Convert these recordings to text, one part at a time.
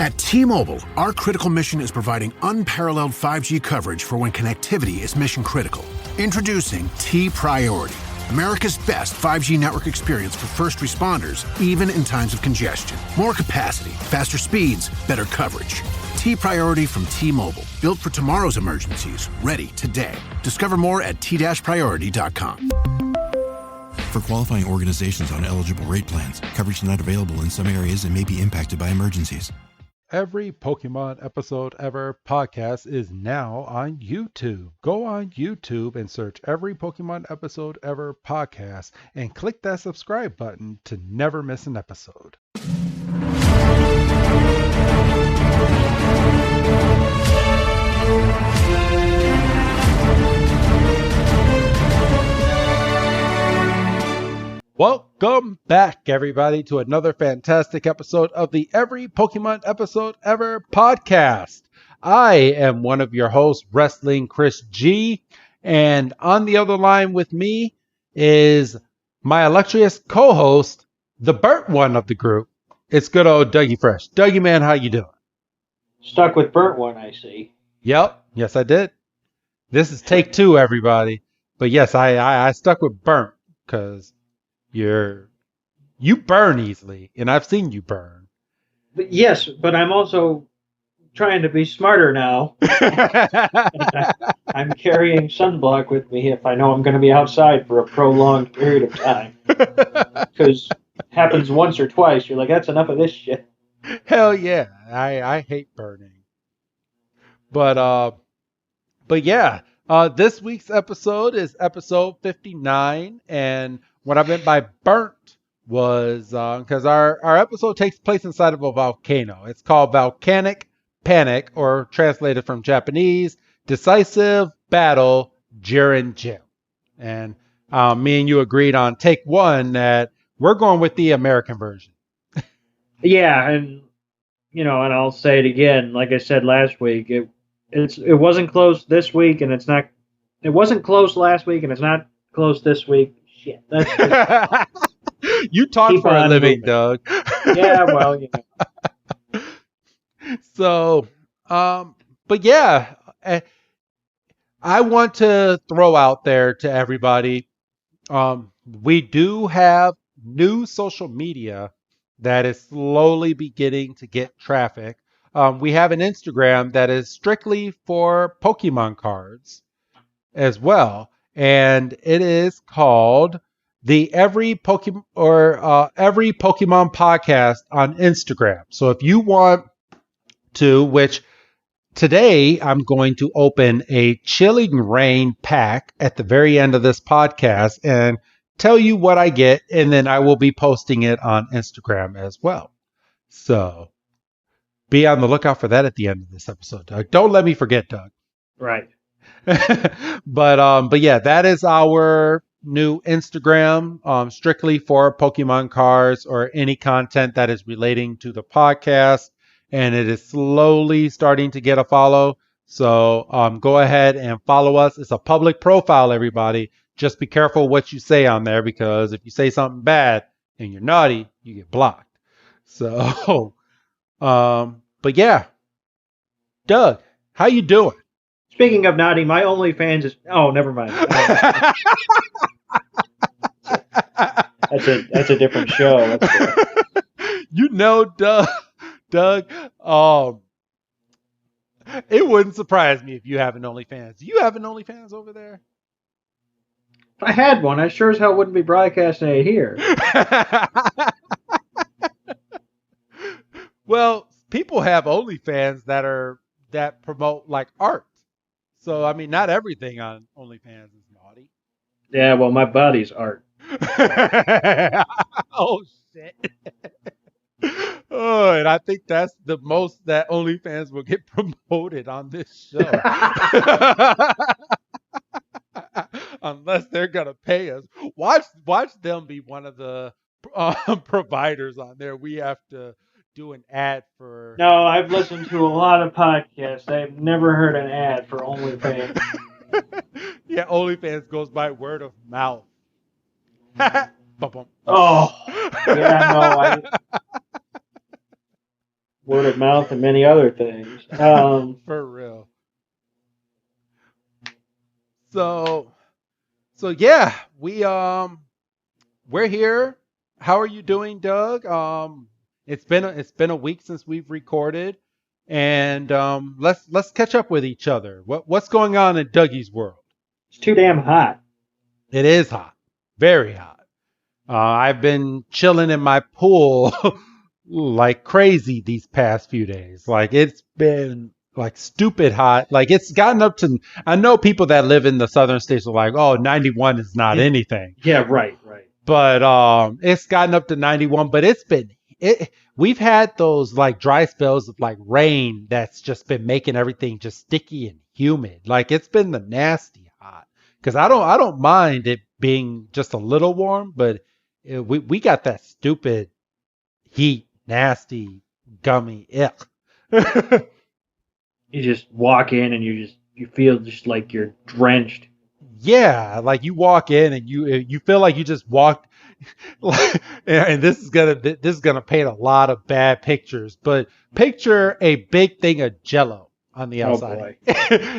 At T-Mobile, our critical mission is providing unparalleled 5G coverage for when connectivity is mission critical. Introducing T-Priority, America's best 5G network experience for first responders, even in times of congestion. More capacity, faster speeds, better coverage. T-Priority from T-Mobile, built for tomorrow's emergencies, ready today. Discover more at t-priority.com. For qualifying organizations on eligible rate plans, coverage not available in some areas and may be impacted by emergencies. Every Pokemon Episode Ever podcast is now on YouTube. Go on YouTube and search Every Pokemon Episode Ever podcast and click that subscribe button to never miss an episode. Welcome back, everybody, to another fantastic episode of the Every Pokemon Episode Ever podcast. I am one of your hosts, Wrestling Chris G, and on the other line with me is my illustrious co-host, the burnt one of the group. It's good old Dougie Fresh. Dougie, man, how you doing? Stuck with burnt one, I see. Yep. Yes, I did. This is take two, everybody. But yes, I stuck with burnt because you burn easily, and I've seen you burn. But yes, but I'm also trying to be smarter now. I'm carrying sunblock with me if I know I'm going to be outside for a prolonged period of time. Because it happens once or twice, you're like, that's enough of this shit. Hell yeah, I hate burning. But yeah, this week's episode is episode 59, and what I meant by burnt was because our episode takes place inside of a volcano. It's called Volcanic Panic, or translated from Japanese, Decisive Battle Guren Gym. And me and you agreed on take one that we're going with the American version. Yeah, and and I'll say it again. Like I said last week, it wasn't close this week, and it's not. It wasn't close last week, and it's not close this week. Shit, that's you talk for a living, Doug. Yeah, well, So, but yeah, I want to throw out there to everybody. We do have new social media that is slowly beginning to get traffic. We have an Instagram that is strictly for Pokemon cards as well. And it is called the Every Pokemon Podcast on Instagram. So if you want to, which today I'm going to open a Chilling Rain pack at the very end of this podcast and tell you what I get, and then I will be posting it on Instagram as well. So be on the lookout for that at the end of this episode, Doug. Don't let me forget, Doug. Right. But yeah, that is our new Instagram, strictly for Pokemon cards or any content that is relating to the podcast, and it is slowly starting to get a follow. So go ahead and follow us. It's a public profile, everybody. Just be careful what you say on there, because if you say something bad and you're naughty, you get blocked. So, but yeah, Doug, how you doing? Speaking of naughty, my OnlyFans is... Oh, never mind. That's a different show. Doug, it wouldn't surprise me if you have an OnlyFans. Do you have an OnlyFans over there? If I had one, I sure as hell wouldn't be broadcasting it here. Well, people have OnlyFans that promote like art. So, I mean, not everything on OnlyFans is naughty. Yeah, well, my body's art. Oh, shit. Oh, and I think that's the most that OnlyFans will get promoted on this show. Unless they're going to pay us. Watch them be one of the providers on there. We have to do an ad for... No, I've listened to a lot of podcasts. I've never heard an ad for OnlyFans. Yeah, OnlyFans goes by word of mouth. Oh, yeah, no, word of mouth, and many other things. For real. So yeah, we're here. How are you doing, Doug? It's been a week since we've recorded, and let's catch up with each other. What's going on in Dougie's world? It's too damn hot. It is hot, very hot. I've been chilling in my pool like crazy these past few days. Like it's been like stupid hot. Like it's gotten up to, I know people that live in the southern states are like, oh, 91 is not anything. Yeah, right. But it's gotten up to 91, but we've had those like dry spells of like rain that's just been making everything just sticky and humid. Like it's been the nasty hot. Cause I don't mind it being just a little warm, but we got that stupid heat, nasty, gummy ick. You just walk in and you feel just like you're drenched. Yeah, like you walk in and you feel like you just walked. And this is gonna paint a lot of bad pictures, but picture a big thing of Jello on the outside,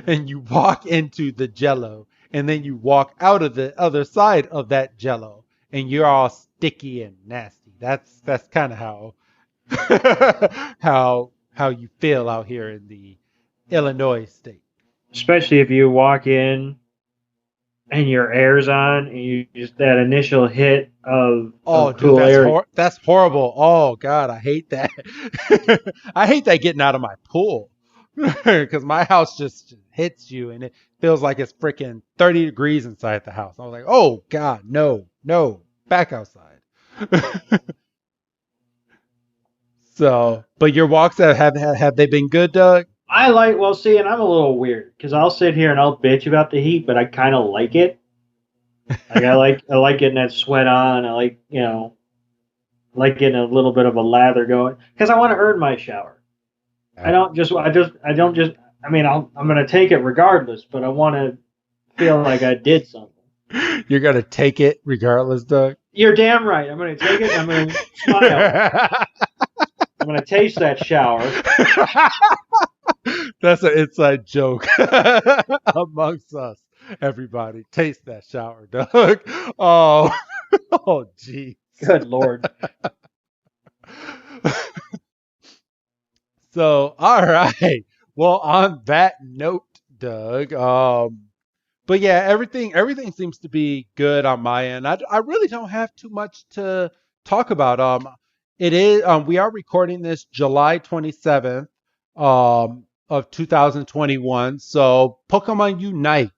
and you walk into the Jello, and then you walk out of the other side of that Jello, and you're all sticky and nasty. That's kind of how you feel out here in the Illinois state. Especially if you walk in and your air's on, and you just that initial hit of cool air. That's horrible. Oh God, I hate that. I hate that getting out of my pool because my house just hits you, and it feels like it's freaking 30 degrees inside the house. I was like, oh God, no, back outside. So, but your walks have they been good, Doug? See, and I'm a little weird because I'll sit here and I'll bitch about the heat, but I kind of like it. Like I like getting that sweat on. I like like getting a little bit of a lather going because I want to earn my shower. I don't just. I mean, I'm gonna take it regardless, but I want to feel like I did something. You're gonna take it regardless, Doug. You're damn right. I'm gonna take it. I'm gonna smile. I'm gonna taste that shower. That's an inside joke amongst us. Everybody, taste that shower, Doug. Oh, gee. Good Lord. So, all right. Well, on that note, Doug. But yeah, everything seems to be good on my end. I really don't have too much to talk about. It is we are recording this July 27th. Of 2021. So Pokemon Unite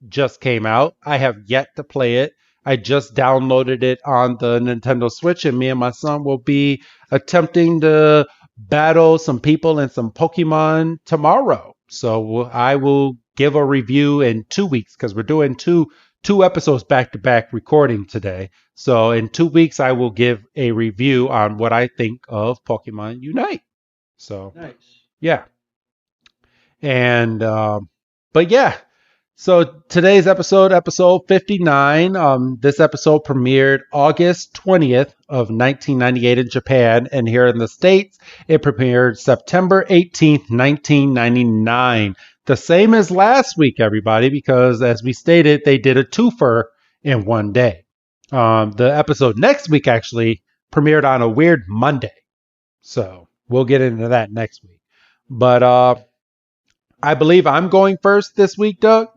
just came out. I have yet to play it. I just downloaded it on the Nintendo Switch, and me and my son will be attempting to battle some people and some Pokemon tomorrow. So I will give a review in 2 weeks because we're doing two episodes back to back recording today. So in 2 weeks, I will give a review on what I think of Pokemon Unite. So nice. Yeah. And, but yeah, so today's episode 59, this episode premiered August 20th of 1998 in Japan. And here in the States, it premiered September 18th, 1999. The same as last week, everybody, because as we stated, they did a twofer in one day. The episode next week actually premiered on a weird Monday. So we'll get into that next week. But, I believe I'm going first this week, Doug.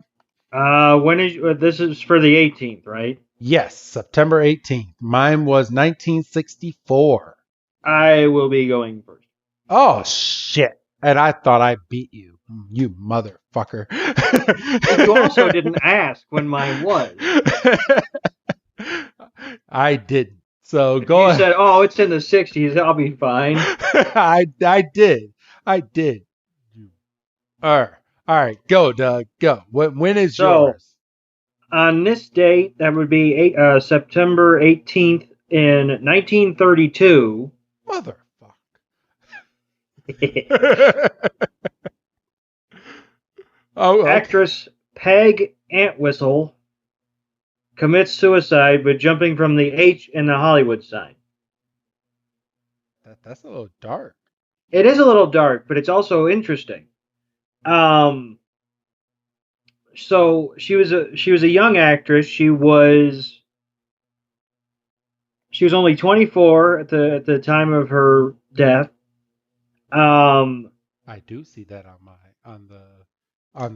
When is this is for the 18th, right? Yes, September 18th. Mine was 1964. I will be going first. Oh shit! And I thought I beat you, you motherfucker. You also didn't ask when mine was. I didn't. So if go ahead. You said, "Oh, it's in the 60s. I'll be fine." I did. All right, go, Doug, go. When is yours? On this date, that would be September 18th in 1932. Motherfucker. Actress Peg Entwistle commits suicide by jumping from the H in the Hollywood sign. That's a little dark. It is a little dark, but it's also interesting. Um, so she was a young actress. She was only 24 at the time of her death. Um, I do see that on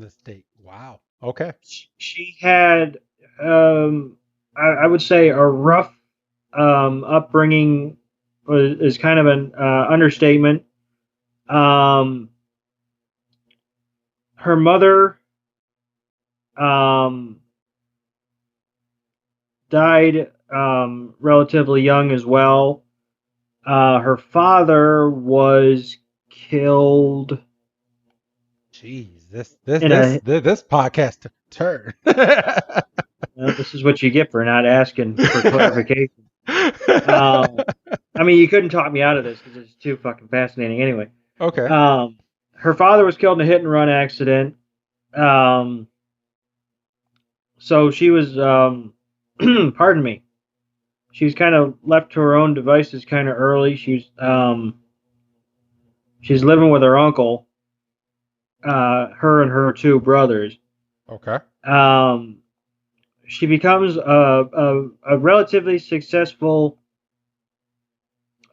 this date. Wow. Okay. she had, I would say, a rough upbringing is kind of an understatement. Um, Her mother um, died relatively young as well. Her father was killed Jeez, this in this a. this, this podcast took a turn. This is what you get for not asking for clarification. Um, I mean, you couldn't talk me out of this because it's too fucking fascinating. Anyway, Okay. her father was killed in a hit and run accident. Um, so she was, pardon me, she was kind of left to her own devices kind of early. She's living with her uncle, her and her two brothers. Okay. Um, she becomes a relatively successful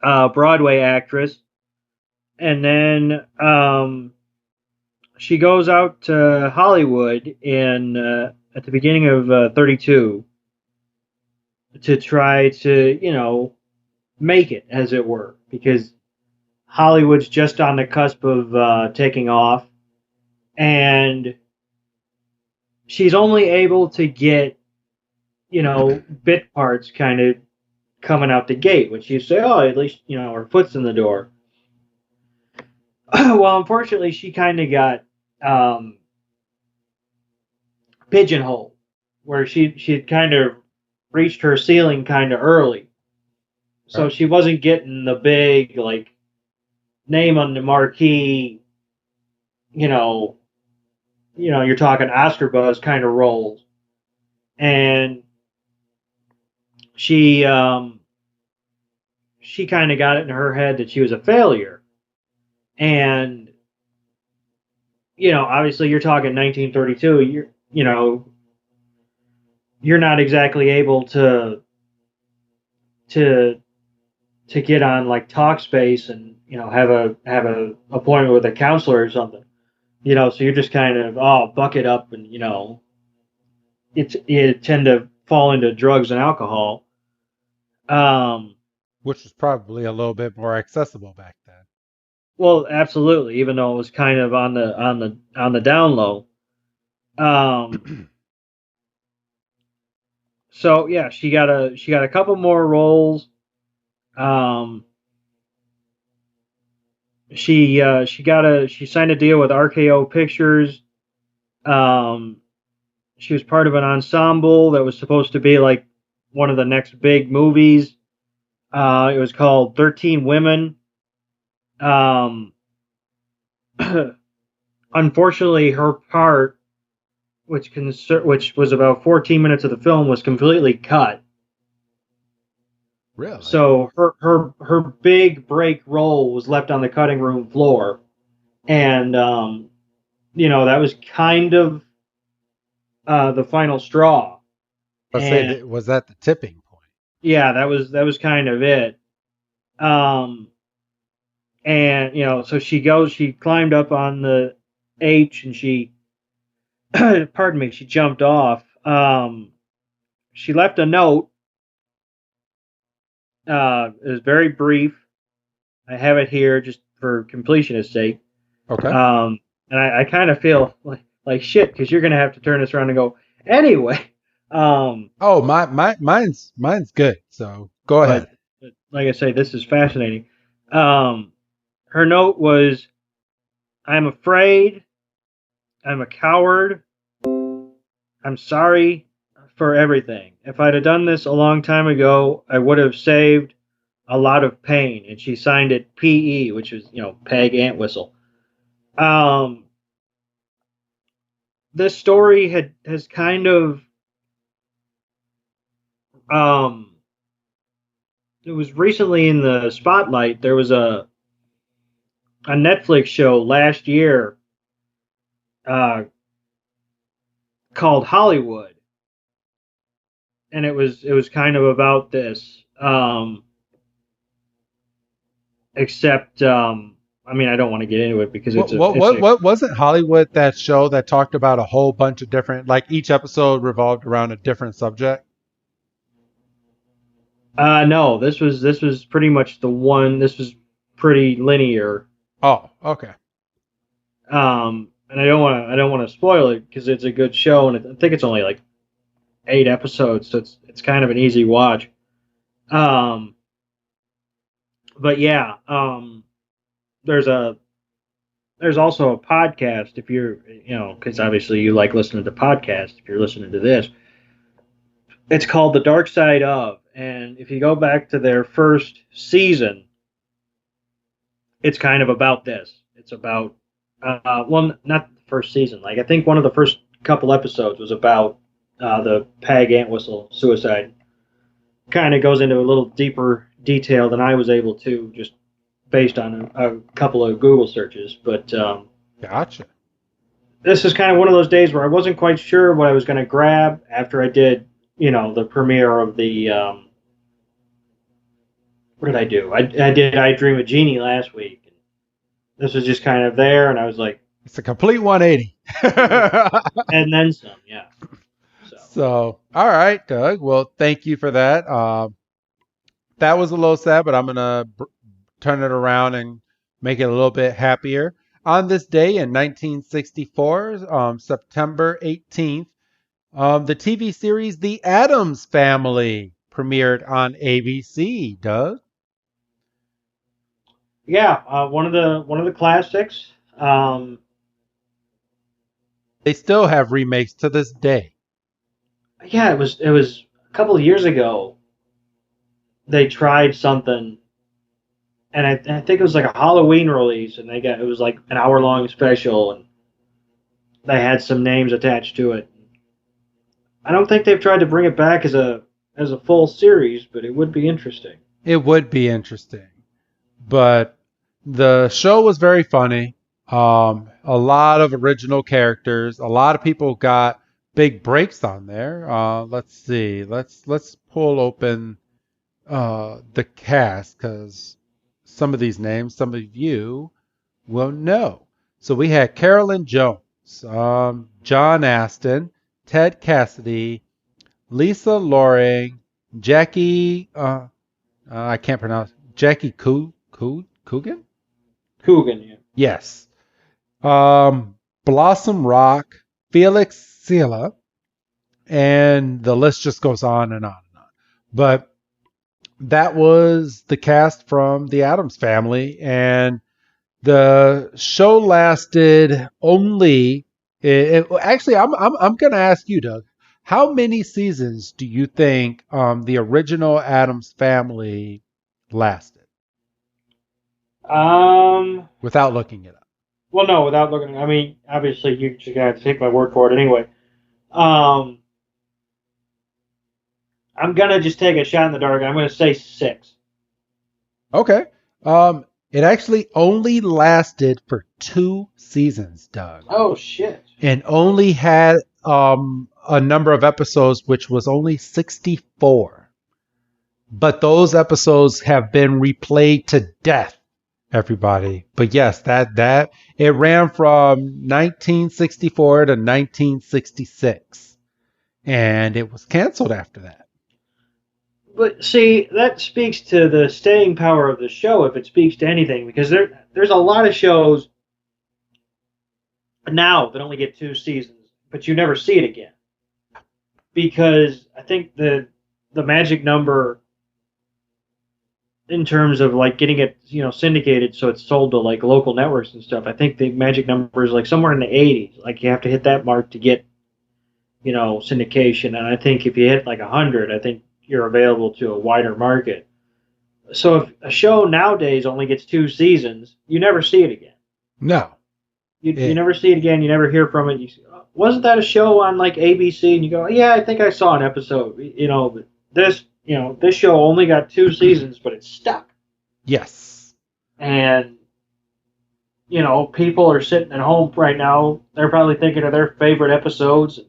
Broadway actress, and then she goes out to Hollywood in at the beginning of 32 to try to make it, as it were, because Hollywood's just on the cusp of taking off, and she's only able to get bit parts kind of coming out the gate, which you say, oh, at least her foot's in the door. Well, unfortunately, she kind of got um, pigeonholed, where she'd kind of reached her ceiling kind of early, so she wasn't getting the big name on the marquee, you're talking Oscar buzz kind of roles, and she kind of got it in her head that she was a failure, and obviously you're talking 1932. You're not exactly able to get on Talkspace and have a appointment with a counselor or something. So you're just kind of buck it up, and you tend to fall into drugs and alcohol. Which was probably a little bit more accessible back then. Well, absolutely, even though it was kind of on the down low. So yeah, she got a couple more roles. She signed a deal with RKO Pictures. She was part of an ensemble that was supposed to be like one of the next big movies. It was called 13 Women. Unfortunately, her part, which was about 14 minutes of the film, was completely cut. Really? So her big break role was left on the cutting room floor, and that was kind of the final straw. Was that the tipping point? Yeah, that was kind of it. And so she climbed up on the H, and she pardon me, she jumped off. She left a note. It was very brief. I have it here just for completionist sake. Okay. And I kind of feel like shit, because you're gonna have to turn this around and go anyway. Oh, mine's good. So go ahead. But like I say, this is fascinating. Her note was, "I'm afraid. I'm a coward. I'm sorry for everything. If I'd have done this a long time ago, I would have saved a lot of pain." And she signed it PE, which is, Peg Ant Whistle. This story has kind of, it was recently in the spotlight. There was a Netflix show last year called Hollywood, and it was kind of about this. Except, I mean, I don't want to get into it because What wasn't Hollywood that show that talked about a whole bunch of different, like each episode revolved around a different subject? No, this was pretty much the one. This was pretty linear. Oh, okay. And I don't want to spoil it because it's a good show, and I think it's only like 8 episodes, so it's kind of an easy watch. But yeah, there's also a podcast if you're, because obviously you like listening to podcasts. If you're listening to this, it's called The Dark Side of, and if you go back to their first season, it's kind of about this. It's about, well, not the first season. Like I think one of the first couple episodes was about the Pag Antwhistle suicide. Kind of goes into a little deeper detail than I was able to, just based on a couple of Google searches. But Gotcha. this is kind of one of those days where I wasn't quite sure what I was going to grab after I did, the premiere of the. What did I do? I did I Dream of Jeannie last week. And this was just kind of there, and I was like, it's a complete 180. and then some, yeah. So, all right, Doug. Well, thank you for that. That was a little sad, but I'm going to turn it around and make it a little bit happier. On this day in 1964, September 18th, the TV series The Addams Family premiered on ABC. Doug? Yeah, one of the classics. They still have remakes to this day. Yeah, it was a couple of years ago. They tried something, and I think it was like a Halloween release, and it was like an hour-long special, and they had some names attached to it. I don't think they've tried to bring it back as a full series, but it would be interesting. It would be interesting, but the show was very funny. A lot of original characters. A lot of people got big breaks on there. Let's see. Let's pull open the cast because some of these names, some of you will know. So we had Carolyn Jones, John Aston, Ted Cassidy, Lisa Loring, Jackie. I can't pronounce Jackie Coogan. Coogan, yeah. Yes. Blossom Rock, Felix Silla, and the list just goes on and on and on. But that was the cast from the Addams Family, and the show lasted only. Actually, I'm going to ask you, Doug. How many seasons do you think the original Addams Family lasted? Without looking it up. Well, no, without looking. I mean, obviously, you just got to take my word for it anyway. I'm gonna just take a shot in the dark. I'm gonna say 6. Okay. It actually only lasted for 2 seasons, Doug. Oh shit! And only had a number of episodes, which was only 64. But those episodes have been replayed to death. Everybody. But yes, that it ran from 1964 to 1966. And it was canceled after that. But see, that speaks to the staying power of the show, if it speaks to anything, because there's a lot of shows now that only get 2 seasons, but you never see it again. Because I think the magic number in terms of like getting it, syndicated so it's sold to like local networks and stuff, I think the magic number is like somewhere in the 80s. Like you have to hit that mark to get, syndication. And I think if you hit like 100, I think you're available to a wider market. So if a show nowadays only gets 2 seasons, you never see it again. No. You never see it again. You never hear from it. You say, oh, wasn't that a show on like ABC? And you go, yeah, I think I saw an episode. But this show only got 2 seasons, but it's stuck. Yes. And people are sitting at home right now. They're probably thinking of their favorite episodes.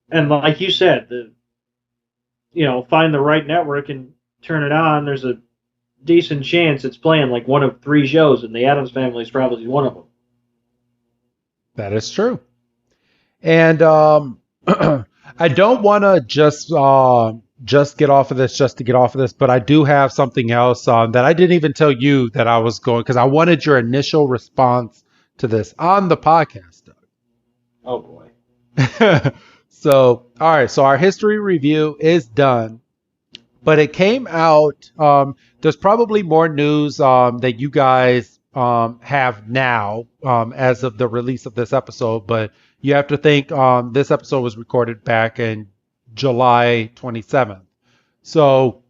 And like you said, find the right network and turn it on. There's a decent chance it's playing like one of 3 shows, and the Addams Family is probably one of them. That is true. And I don't want to just get off of this just to get off of this, but I do have something else that I didn't even tell you that I was going, because I wanted your initial response to this on the podcast, Doug. Oh boy. So, all right. So our history review is done, but it came out. There's probably more news that you guys have now as of the release of this episode, but you have to think this episode was recorded back in July 27th. So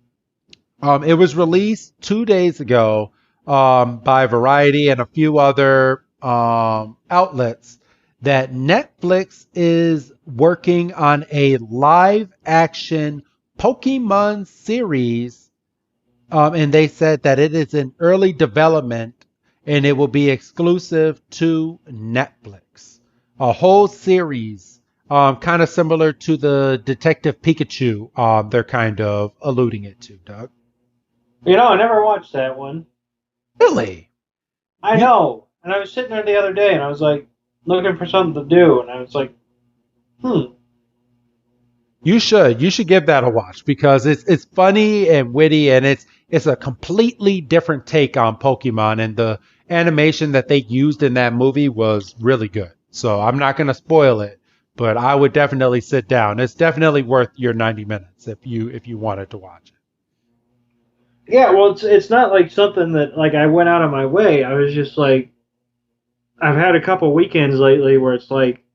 it was released 2 days ago by Variety and a few other outlets that Netflix is working on a live action Pokemon series. And they said that it is in early development and it will be exclusive to Netflix. A whole series, kind of similar to the Detective Pikachu they're kind of alluding it to, Doug. I never watched that one. Really? I know. And I was sitting there the other day and I was like, looking for something to do, and I was like, You should give that a watch because it's funny and witty, and it's a completely different take on Pokemon, and the animation that they used in that movie was really good. So I'm not going to spoil it, but I would definitely sit down. It's definitely worth your 90 minutes if you wanted to watch it. Yeah, well, it's not like something that like I went out of my way. I was just like, I've had a couple weekends lately where it's like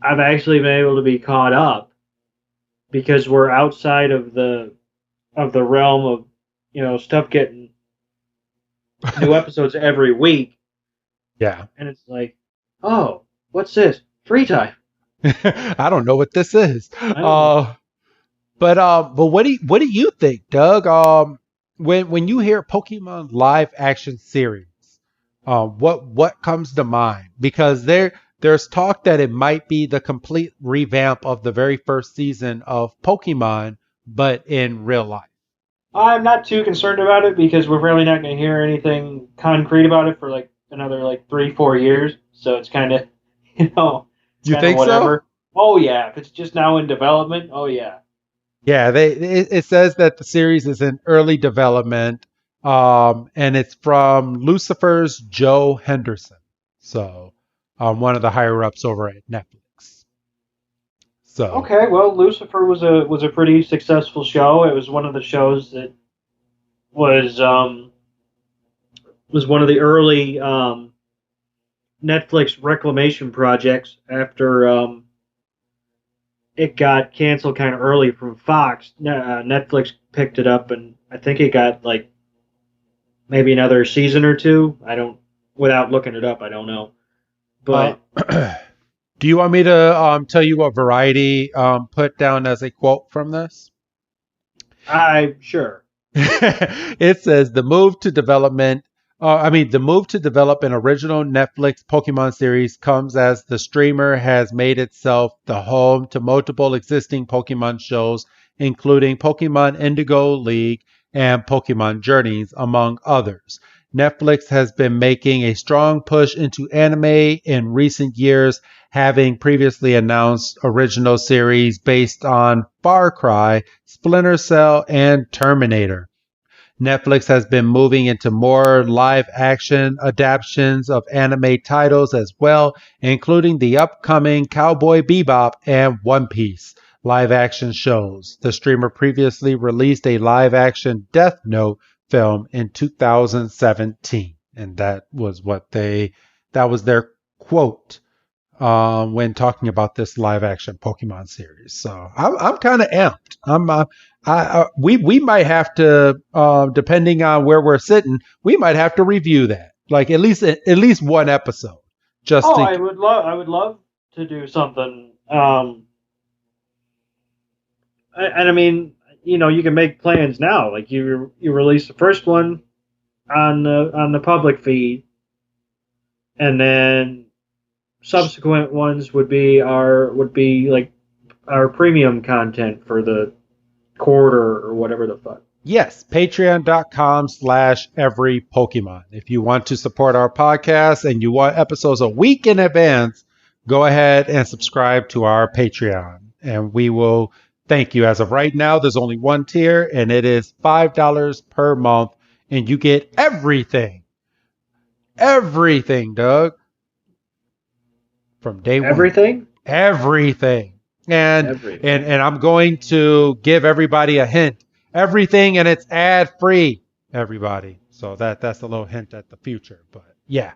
I've actually been able to be caught up because we're outside of the realm of stuff getting new episodes every week. Yeah. And it's like, oh, what's this? Free time. I don't know what this is. But what do you think, Doug? When you hear Pokemon live action series, what comes to mind? Because there's talk that it might be the complete revamp of the very first season of Pokemon, but in real life. I'm not too concerned about it because we're really not going to hear anything concrete about it for like another like 3-4 years. So it's kind of, You think whatever. so? Oh yeah, if it's just now in development, oh yeah. Yeah, it says that the series is in early development, and it's from Lucifer's Joe Henderson, so one of the higher ups over at Netflix. So okay, well, Lucifer was a pretty successful show. It was one of the shows that was one of the early Netflix reclamation projects after it got canceled kind of early from Fox. Netflix picked it up, and I think it got like maybe another season or 2. Without looking it up, I don't know. But do you want me to tell you what Variety put down as a quote from this? Sure. It says the move to develop an original Netflix Pokemon series comes as the streamer has made itself the home to multiple existing Pokemon shows, including Pokemon Indigo League and Pokemon Journeys, among others. Netflix has been making a strong push into anime in recent years, having previously announced original series based on Far Cry, Splinter Cell, and Terminator. Netflix has been moving into more live-action adaptations of anime titles as well, including the upcoming Cowboy Bebop and One Piece live-action shows. The streamer previously released a live-action Death Note film in 2017, and that was their quote when talking about this live-action Pokemon series. So I'm kind of amped. We might have to, depending on where we're sitting, we might have to review that, like at least one episode. I would love to do something. And I mean, you can make plans now. Like you release the first one on the public feed, and then subsequent ones would be like our premium content for the quarter or whatever the fuck. Yes, patreon.com/every Pokemon. If you want to support our podcast and you want episodes a week in advance, go ahead and subscribe to our Patreon. And we will thank you. As of right now, there's only one tier, and it is $5 per month. And you get everything. Everything, Doug. From day one. Everything? Everything. And Everything. and I'm going to give everybody a hint. Everything, and it's ad-free, everybody. So that's a little hint at the future. But yeah.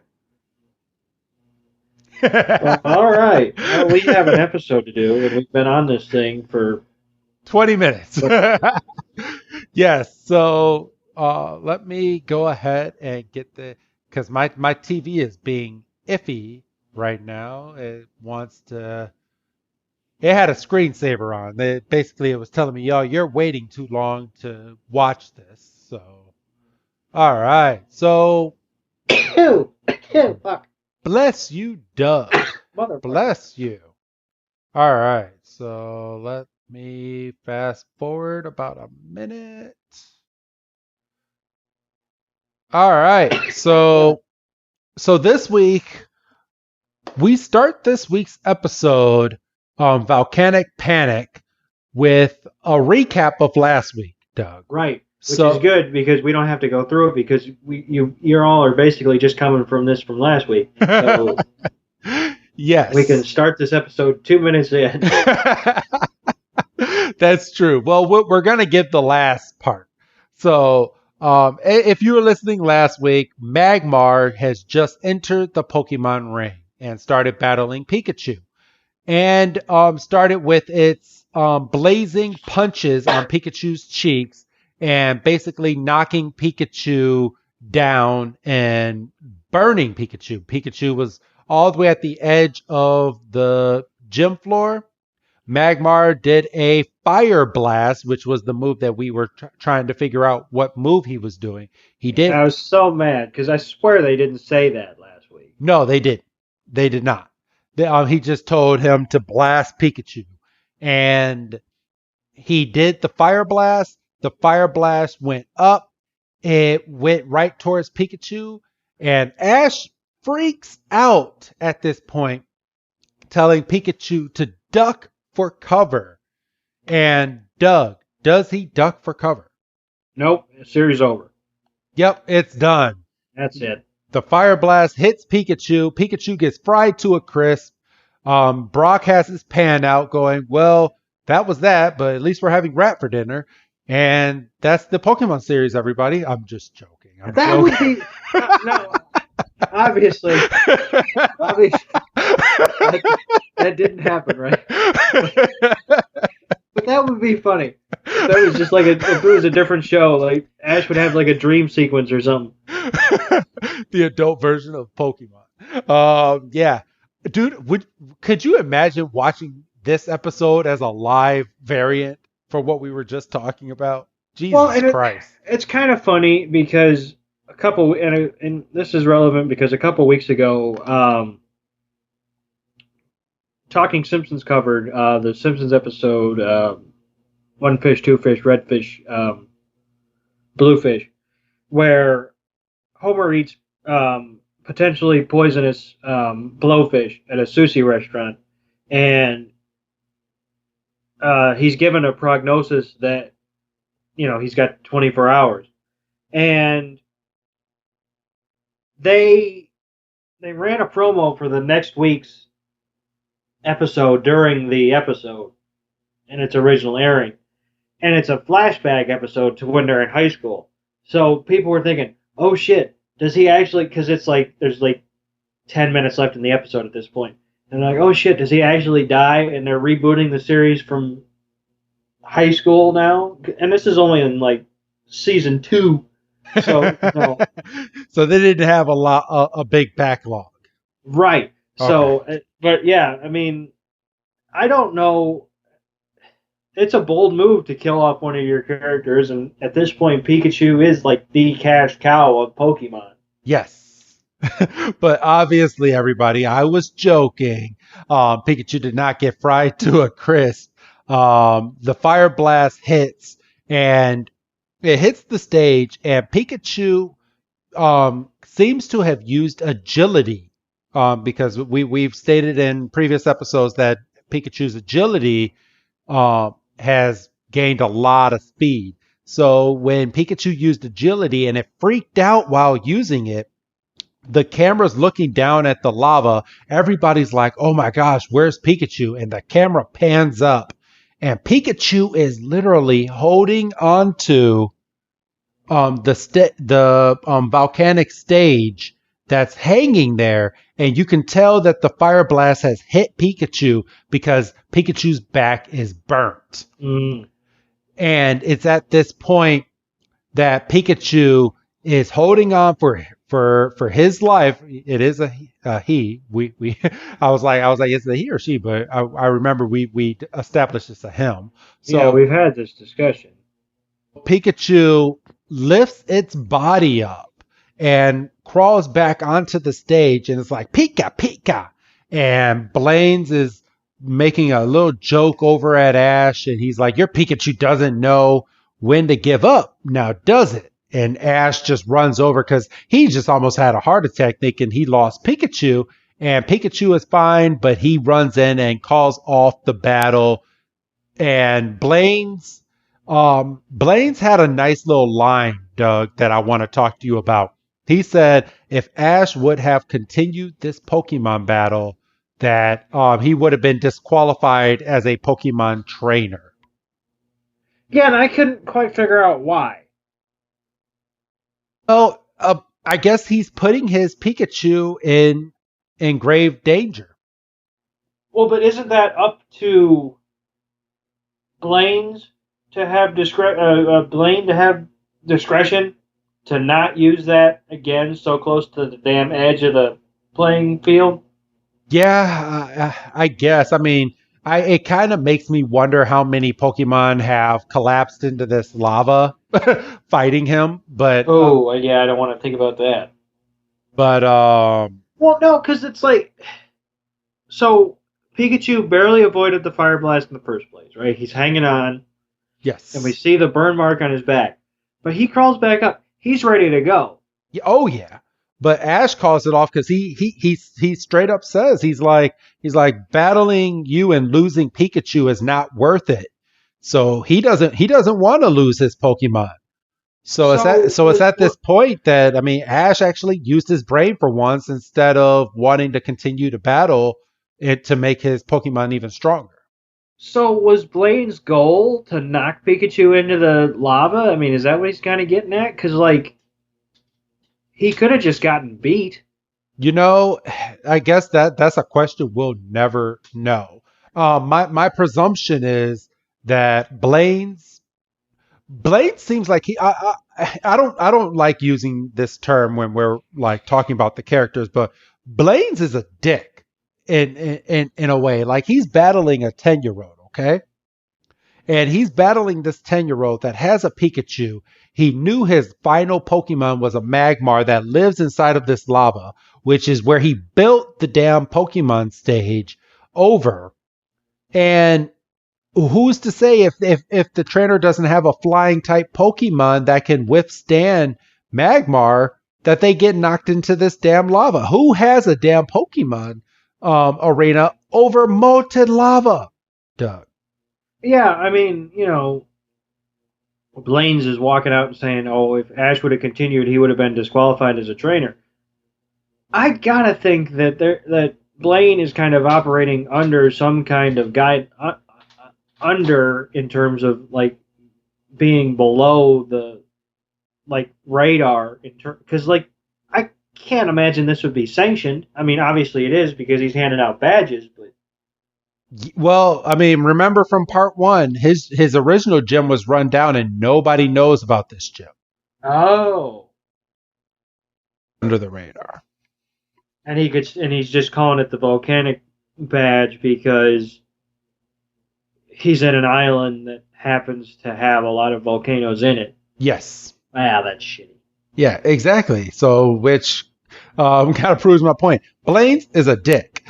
Well, all right. Well, we have an episode to do, and we've been on this thing for 20 minutes. Yes. So let me go ahead and get because my TV is being iffy right now. It had a screensaver on. Basically, it was telling me, yo, you're waiting too long to watch this. So, all right. So, fuck. bless you, Doug. Motherfucker. Bless you. All right. So, let me fast forward about a minute. All right. So this week, we start this week's episode, Volcanic Panic, with a recap of last week, Doug. Right. Which is good because we don't have to go through it because you all are basically just coming from last week. So yes. We can start this episode 2 minutes in. That's true. Well, we're going to give the last part. So if you were listening last week, Magmar has just entered the Pokemon ring and started battling Pikachu. And started with its blazing punches on Pikachu's cheeks and basically knocking Pikachu down and burning Pikachu. Pikachu was all the way at the edge of the gym floor. Magmar did a fire blast, which was the move that we were trying to figure out what move he was doing. He did. I was so mad because I swear they didn't say that last week. No, they didn't. They did not. He just told him to blast Pikachu. And he did the fire blast. The fire blast went up. It went right towards Pikachu. And Ash freaks out at this point, telling Pikachu to duck for cover. And Doug, does he duck for cover? Nope. Series over. Yep, it's done. That's it. The fire blast hits Pikachu. Pikachu gets fried to a crisp. Brock has his pan out going, well, that was that, but at least we're having rat for dinner. And that's the Pokemon series, everybody. I'm just joking. Would be... No, obviously that didn't happen, right? But that would be funny. That was just like if it was a different show, like Ash would have like a dream sequence or something. The adult version of Pokemon. Yeah. Dude, could you imagine watching this episode as a live variant for what we were just talking about? Jesus Christ. It's kind of funny because and this is relevant because a couple weeks ago, Talking Simpsons covered the Simpsons episode One Fish, Two Fish, Red Fish, Blue Fish, where Homer eats potentially poisonous blowfish at a sushi restaurant, and he's given a prognosis that he's got 24 hours, and they ran a promo for the next week's episode during the episode in its original airing, and it's a flashback episode to when they're in high school. So people were thinking, oh shit, does he actually, because it's like there's like 10 minutes left in the episode at this point, and they're like, oh shit, does he actually die? And they're rebooting the series from high school now, and this is only in like season 2. So so they didn't have a big backlog, right? Okay. So but yeah, I mean, I don't know, it's a bold move to kill off one of your characters, and at this point Pikachu is like the cash cow of Pokemon. Yes. But obviously, everybody, I was joking. Pikachu did not get fried to a crisp. The fire blast hits, and it hits the stage, and Pikachu seems to have used agility, because we've stated in previous episodes that Pikachu's agility has gained a lot of speed. So when Pikachu used agility and it freaked out while using it, the camera's looking down at the lava. Everybody's like, "Oh my gosh, where's Pikachu?" And the camera pans up, and Pikachu is literally holding onto the volcanic stage that's hanging there, and you can tell that the fire blast has hit Pikachu because Pikachu's back is burnt. And it's at this point that Pikachu is holding on for his life. It is a he. We I was like, is it a he or she? But I remember we established it's a him. So yeah, we've had this discussion. Pikachu lifts its body up and crawls back onto the stage, and it's like, "Pika, Pika." And Blaine's is making a little joke over at Ash, and he's like, "Your Pikachu doesn't know when to give up, now does it?" And Ash just runs over because he just almost had a heart attack thinking he lost Pikachu, and Pikachu is fine, but he runs in and calls off the battle. And Blaine's had a nice little line, Doug, that I want to talk to you about. He said if Ash would have continued this Pokemon battle, that he would have been disqualified as a Pokemon trainer. Yeah, and I couldn't quite figure out why. Well, I guess he's putting his Pikachu in grave danger. Well, but isn't that up to Blaine's to have Blaine to have discretion to not use that again so close to the damn edge of the playing field? Yeah, I guess. I mean, it kind of makes me wonder how many Pokemon have collapsed into this lava fighting him. But yeah, I don't want to think about that. But well, no, because it's like, so Pikachu barely avoided the fire blast in the first place, right? He's hanging on. Yes. And we see the burn mark on his back. But he crawls back up. He's ready to go. Yeah, oh yeah. But Ash calls it off because he straight up says he's like battling you and losing Pikachu is not worth it. So he doesn't want to lose his Pokemon. So it's at this point that, I mean, Ash actually used his brain for once instead of wanting to continue to battle it to make his Pokemon even stronger. So was Blaine's goal to knock Pikachu into the lava? I mean, is that what he's kind of getting at? Because, like, he could have just gotten beat. You know, I guess that's a question we'll never know. My presumption is that Blaine seems like I don't like using this term when we're like talking about the characters, but Blaine's is a dick in a way. Like, he's battling a 10-year-old, okay? And he's battling this 10-year-old that has a Pikachu. He knew his final Pokemon was a Magmar that lives inside of this lava, which is where he built the damn Pokemon stage over. And who's to say if the trainer doesn't have a flying type Pokemon that can withstand Magmar, that they get knocked into this damn lava? Who has a damn Pokemon arena over molten lava, Doug? Yeah, I mean, you know, Blaine's is walking out and saying, "Oh, if Ash would have continued, he would have been disqualified as a trainer." I gotta think that Blaine is kind of operating under some kind of guide, in terms of like being below the like radar, because like I can't imagine this would be sanctioned. I mean, obviously it is because he's handing out badges, but. Well, I mean, remember from part 1, his original gym was run down and nobody knows about this gym. Oh. Under the radar. And he's just calling it the Volcanic badge because he's in an island that happens to have a lot of volcanoes in it. Yes. Wow, that's shitty. Yeah, exactly. So, which Kind of proves my point. Blaine's is a dick.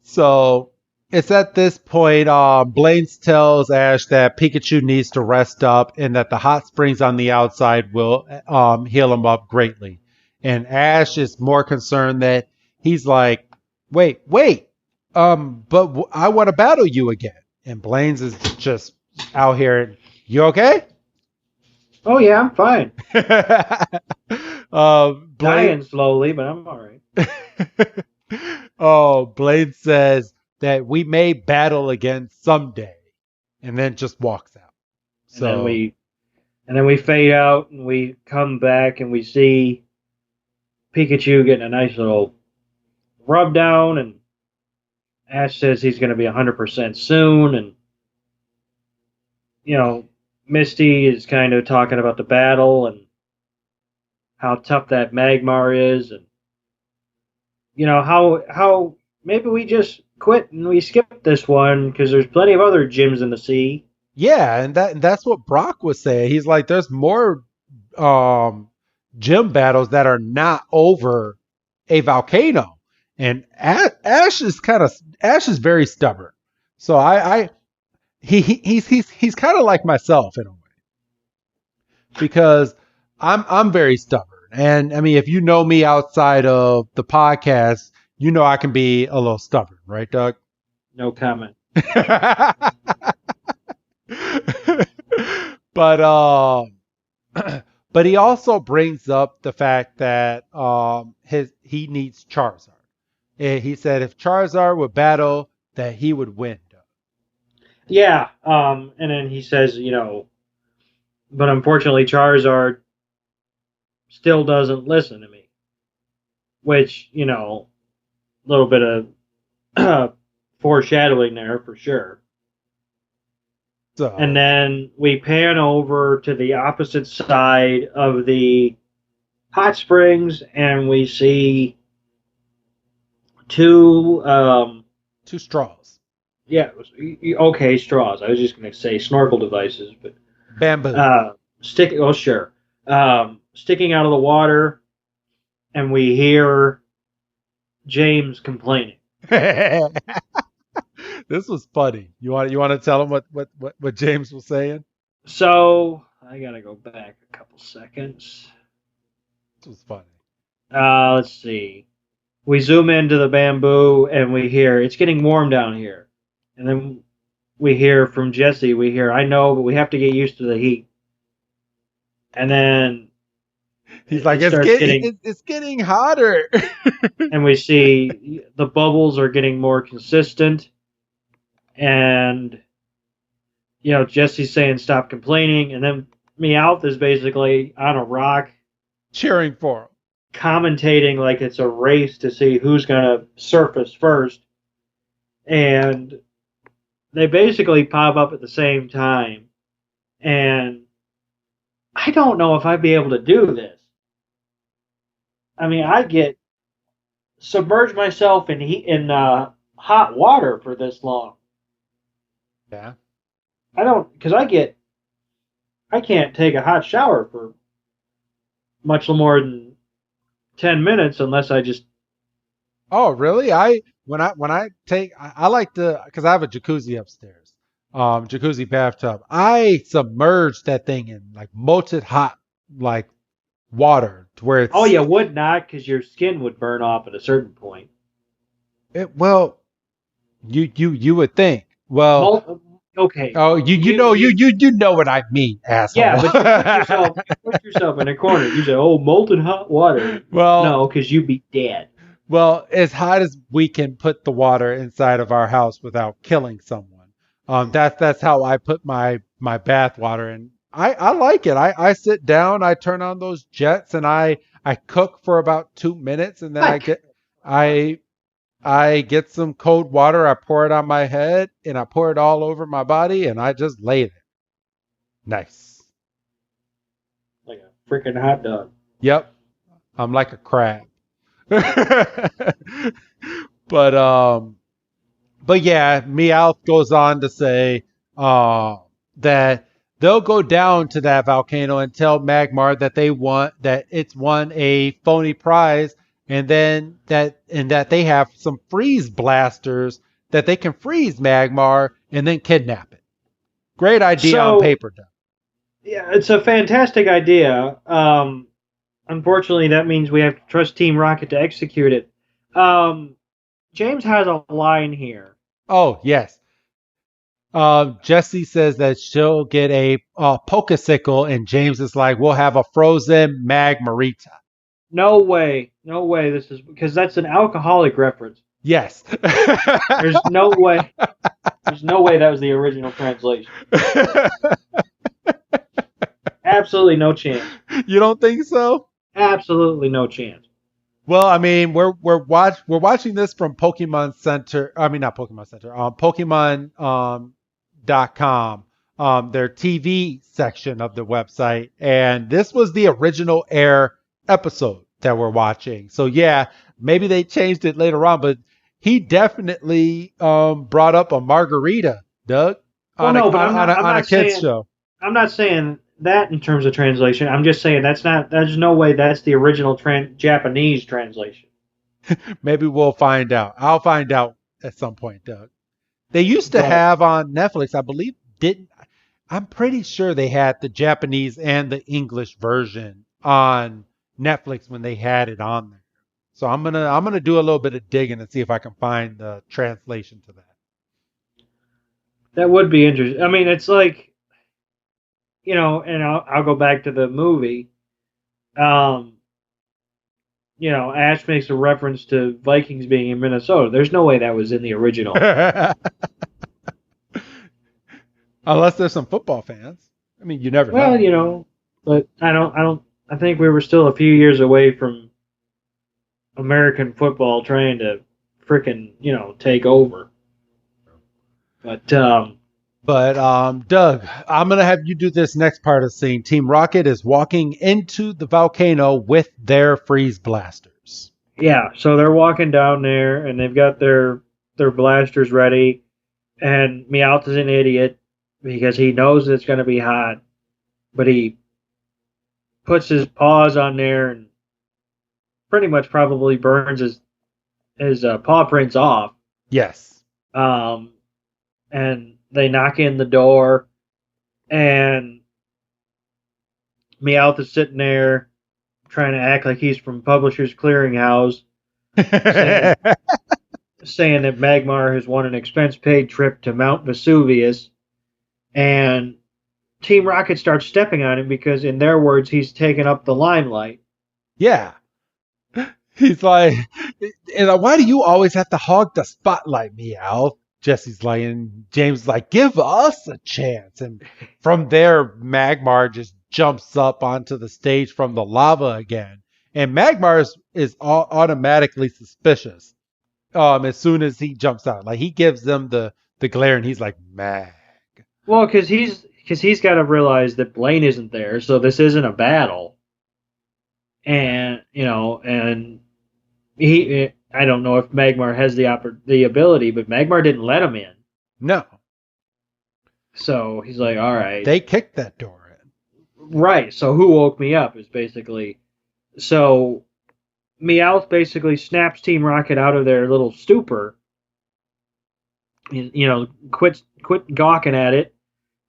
So it's at this point, Blaine's tells Ash that Pikachu needs to rest up and that the hot springs on the outside will heal him up greatly. And Ash is more concerned that he's like, wait, but I want to battle you again. And Blaine's is just out here. You okay? Oh yeah, I'm fine. Blaine, Dying slowly, but I'm all right. Blaine says that we may battle again someday, and then just walks out. So And then we fade out, and we come back, and we see Pikachu getting a nice little rub down, and Ash says he's going to be 100% soon, and Misty is kind of talking about the battle and how tough that Magmar is, and how maybe we just quit and we skip this one because there's plenty of other gyms in the sea. yeah, and that's what Brock was saying. He's like, there's more gym battles that are not over a volcano, and Ash is very stubborn. So he's kind of like myself in a way, because I'm very stubborn. And I mean, if you know me outside of the podcast, you know I can be a little stubborn, right, Doug? No comment. But but he also brings up the fact that he needs Charizard. He said if Charizard would battle, that he would win. Yeah, and then he says, but unfortunately Charizard still doesn't listen to me, which, a little bit of foreshadowing there for sure. So, and then we pan over to the opposite side of the hot springs, and we see two straws. Yeah, okay, straws. I was just going to say snorkel devices, but bamboo. Sticking out of the water, and we hear James complaining. This was funny. You want to tell him what James was saying? So I gotta go back a couple seconds. This was funny. Let's see. We zoom into the bamboo, and we hear it's getting warm down here. And then we hear from Jesse, I know, but we have to get used to the heat. And then he's like, it's getting hotter. And we see the bubbles are getting more consistent. And, Jesse's saying, stop complaining. And then Meowth is basically on a rock. Cheering for him. Commentating like it's a race to see who's going to surface first. And they basically pop up at the same time. And I don't know if I'd be able to do this. I mean, I submerge myself in hot water for this long. Yeah. Because I can't take a hot shower for much more than 10 minutes unless I just. Oh, really? I like to, because I have a jacuzzi upstairs, jacuzzi bathtub. I submerge that thing in like molten hot, like water to where it's. Oh, you would not, because your skin would burn off at a certain point. Well, you would think. Well, okay. Oh, you know what I mean, asshole. Yeah, but you put yourself in a corner. You say, "Oh, molten hot water." Well, no, because you'd be dead. Well, as hot as we can put the water inside of our house without killing someone. That's how I put my bath water in. I like it. I sit down, I turn on those jets, and I cook for about 2 minutes, and then I get some cold water, I pour it on my head, and I pour it all over my body, and I just lay there. Nice. Like a freaking hot dog. Yep. I'm like a crab. But yeah, Meowth goes on to say that they'll go down to that volcano and tell Magmar that it's won a phony prize, and that they have some freeze blasters that they can freeze Magmar and then kidnap it. Great idea on paper, Doug. Yeah, it's a fantastic idea. Unfortunately, that means we have to trust Team Rocket to execute it. James has a line here. Oh, yes. Jessie says that she'll get a Pokesicle, and James is like, we'll have a frozen Magmarita. No way. This is because that's an alcoholic reference. Yes. There's no way. There's no way that was the original translation. Absolutely no chance. You don't think so? Absolutely no chance. Well, I mean, we're watching this from Pokemon Center. I mean, not Pokemon Center. Pokemon.com, their TV section of the website, and this was the original air episode that we're watching. So yeah, maybe they changed it later on, but he definitely brought up a margarita, Doug, on a kids show. I'm not saying that in terms of translation. I'm just saying there's no way that's the original Japanese translation. Maybe we'll find out. I'll find out at some point, Doug. They used to have on Netflix, I believe, I'm pretty sure they had the Japanese and the English version on Netflix when they had it on there. So I'm gonna do a little bit of digging and see if I can find the translation to that. That would be interesting. I mean, it's like, and I'll go back to the movie. Ash makes a reference to Vikings being in Minnesota. There's no way that was in the original. Unless there's some football fans. I mean, you never know. Well, but I think we were still a few years away from American football trying to frickin', take over. But Doug, I'm going to have you do this next part of the scene. Team Rocket is walking into the volcano with their freeze blasters. Yeah, so they're walking down there, and they've got their blasters ready, and Meowth is an idiot because he knows it's going to be hot, but he puts his paws on there and pretty much probably burns his paw prints off. Yes. And they knock in the door, and Meowth is sitting there trying to act like he's from Publishers Clearinghouse, saying that Magmar has won an expense-paid trip to Mount Vesuvius, and Team Rocket starts stepping on him because, in their words, he's taken up the limelight. Yeah. He's like, why do you always have to hog the spotlight, Meowth? Jesse's like, and James is like, give us a chance. And from there, Magmar just jumps up onto the stage from the lava again. And Magmar is automatically suspicious as soon as he jumps out. Like, he gives them the glare, and he's like, Mag. Well, because he's got to realize that Blaine isn't there, so this isn't a battle. And, and I don't know if Magmar has the ability, but Magmar didn't let him in. No. So he's like, all right. They kicked that door in. Right. So who woke me up is basically. So Meowth basically snaps Team Rocket out of their little stupor. Quit gawking at it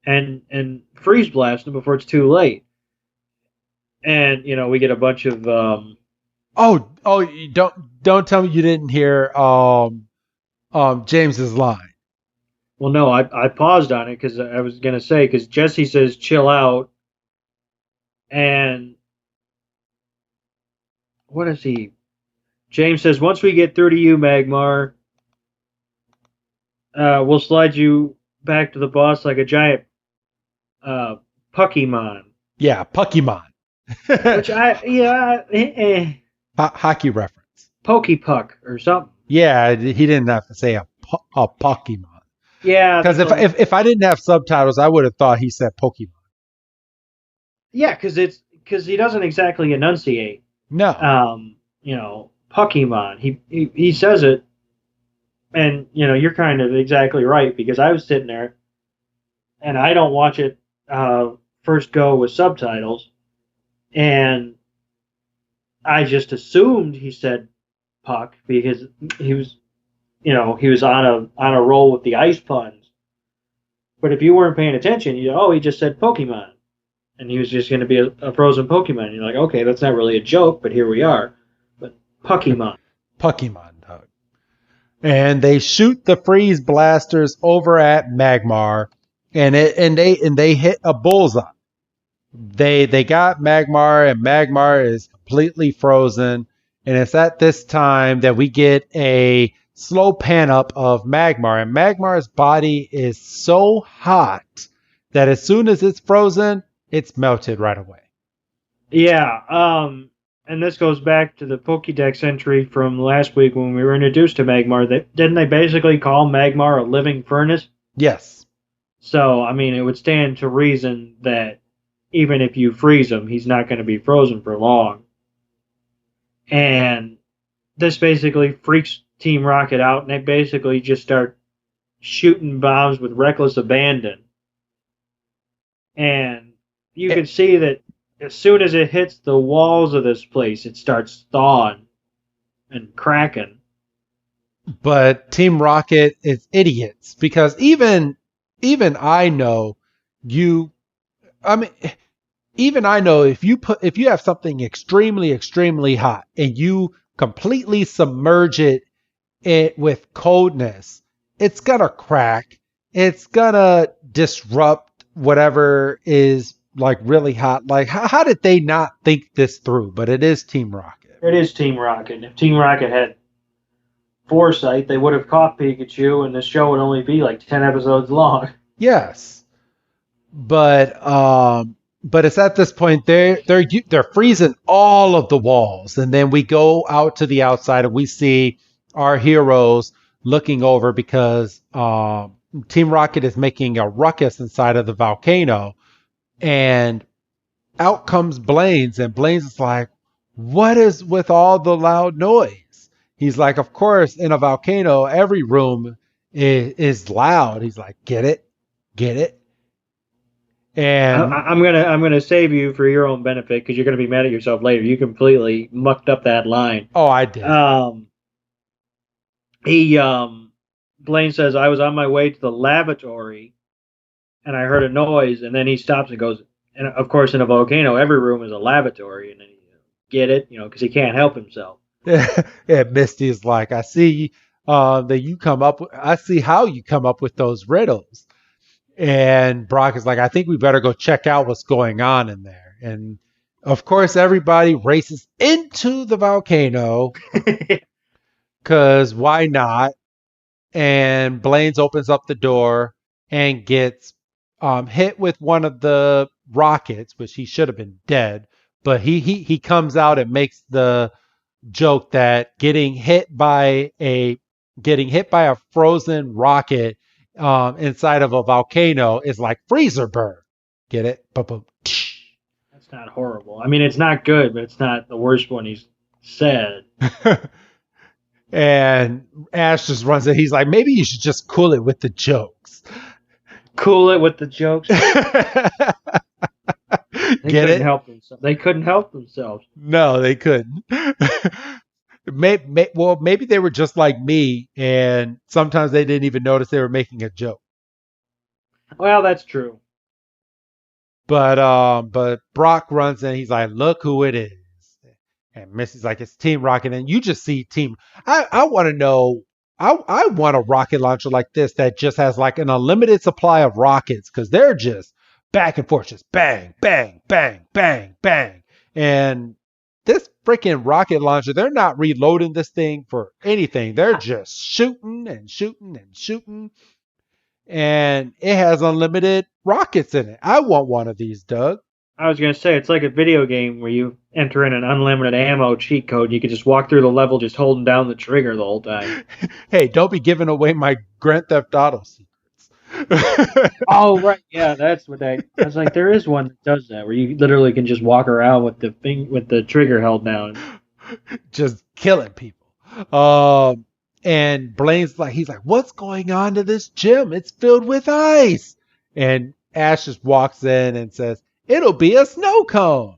and freeze blast them before it's too late. And, we get a bunch of. Don't tell me you didn't hear James's line. Well, no, I paused on it because I was going to say, because Jesse says, chill out. And what is he? James says, once we get through to you, Magmar, we'll slide you back to the boss like a giant Pokemon. Yeah, Pokemon. Which hockey reference. Pokey-Puck or something. Yeah, he didn't have to say a Pokemon. Yeah. Because if I didn't have subtitles, I would have thought he said Pokemon. Yeah, because he doesn't exactly enunciate. No. Pokemon. He says it, and you're kind of exactly right, because I was sitting there, and I don't watch it first go with subtitles, and I just assumed he said puck because he was, he was on a roll with the ice puns. But if you weren't paying attention, he just said Pokemon, and he was just going to be a frozen Pokemon. And you're like, okay, that's not really a joke, but here we are. But Pokemon. Pokemon, Doug. And they shoot the freeze blasters over at Magmar, and they hit a bullseye. They got Magmar, and Magmar is completely frozen. And it's at this time that we get a slow pan up of Magmar. And Magmar's body is so hot that as soon as it's frozen, it's melted right away. Yeah, and this goes back to the Pokédex entry from last week when we were introduced to Magmar. Didn't they basically call Magmar a living furnace? Yes. So, I mean, it would stand to reason that even if you freeze him, he's not going to be frozen for long. And this basically freaks Team Rocket out, and they basically just start shooting bombs with reckless abandon. And you can see that as soon as it hits the walls of this place, it starts thawing and cracking. But Team Rocket is idiots because even I know even I know if you have something extremely hot and you completely submerge it with coldness, it's gonna crack. It's gonna disrupt whatever is like really hot. Like how did they not think this through? But it is Team Rocket. It is Team Rocket. If Team Rocket had foresight, they would have caught Pikachu, and the show would only be like 10 episodes long. Yes, but it's at this point they're freezing all of the walls, and then we go out to the outside and we see our heroes looking over because Team Rocket is making a ruckus inside of the volcano, and out comes Blaines, and Blaines is like, "What is with all the loud noise?" He's like, "Of course, in a volcano, every room is loud." He's like, "Get it, get it." And I'm gonna save you for your own benefit because you're gonna be mad at yourself later. You completely mucked up that line. oh, I did. Blaine says, I was on my way to the lavatory and I heard a noise, and then he stops and goes, and of course in a volcano every room is a lavatory, and then get it, because he can't help himself. And Misty is like, I see that you come up with, I see how you come up with those riddles. And Brock is like, I think we better go check out what's going on in there. And of course, everybody races into the volcano because why not? And Blaines opens up the door and gets hit with one of the rockets, which he should have been dead. But he comes out and makes the joke that getting hit by a frozen rocket inside of a volcano is like freezer burn. Get it? Boom. That's not horrible. I mean, it's not good, but it's not the worst one he's said. And Ash just runs it. He's like, maybe you should just cool it with the jokes. Cool it with the jokes. Get it? They couldn't help themselves. No, they couldn't. Maybe they were just like me, and sometimes they didn't even notice they were making a joke. Well, that's true. But Brock runs in. He's like, look who it is. And Missy's like, it's Team Rocket. And you just see Team. I want to know. I want a rocket launcher like this that just has like an unlimited supply of rockets, because they're just back and forth, just bang, bang, bang, bang, bang. And this freaking rocket launcher, they're not reloading this thing for anything. They're just shooting and shooting and shooting. And it has unlimited rockets in it. I want one of these, Doug. I was going to say, it's like a video game where you enter in an unlimited ammo cheat code. You can just walk through the level just holding down the trigger the whole time. Hey, don't be giving away my Grand Theft Auto secrets. Oh, right. Yeah, that's what I was like, there is one that does that, where you literally can just walk around with the trigger held down. Just killing people. And Blaine's like, he's like, what's going on to this gym? It's filled with ice. And Ash just walks in and says, "It'll be a snow cone."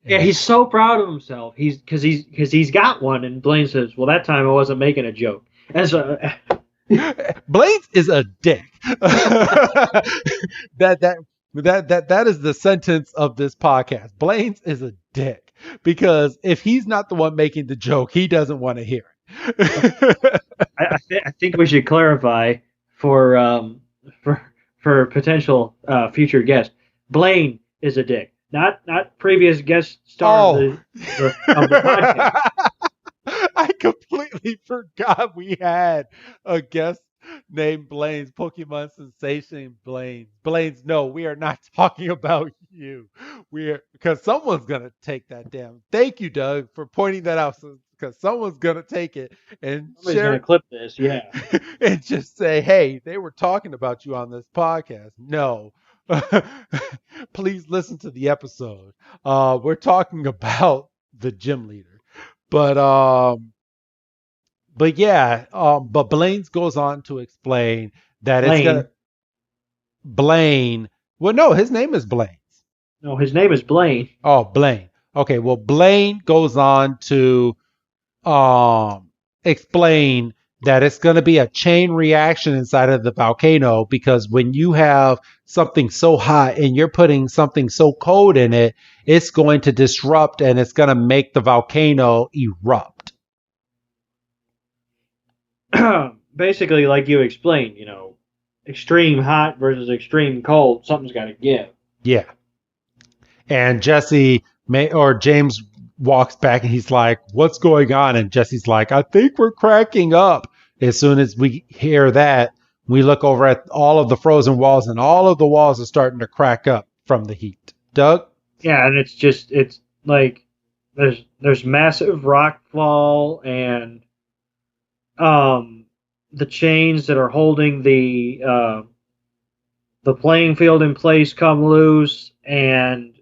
Yeah, he's so proud of himself. Because he's got one, and Blaine says, "Well, that time I wasn't making a joke." As a Blaine is a dick. That is the sentence of this podcast. Blaine is a dick because if he's not the one making the joke, he doesn't want to hear it. I think we should clarify for potential future guests. Blaine is a dick, not previous guest star of the podcast. I completely forgot we had a guest named Blaine's Pokemon Sensation Blaine's, no, we are not talking about you. Because someone's gonna take that damn. Thank you, Doug, for pointing that out. Because someone's gonna take it and somebody's gonna clip this, yeah, and just say, "Hey, they were talking about you on this podcast." No. Please listen to the episode. We're talking about the gym leader. But yeah, but Blaine's goes on to explain that it's gonna Blaine. Well, no, his name is Blaine. No, his name is Blaine. Oh, Blaine. Okay, well, Blaine goes on to explain that it's going to be a chain reaction inside of the volcano because when you have something so hot and you're putting something so cold in it, it's going to disrupt and it's going to make the volcano erupt. Basically, like you explained, extreme hot versus extreme cold, something's got to give. Yeah. And James walks back and he's like, "What's going on?" And Jesse's like, "I think we're cracking up." As soon as we hear that, we look over at all of the frozen walls and all of the walls are starting to crack up from the heat. Doug? Yeah, and it's like there's massive rock fall and the chains that are holding the playing field in place come loose, and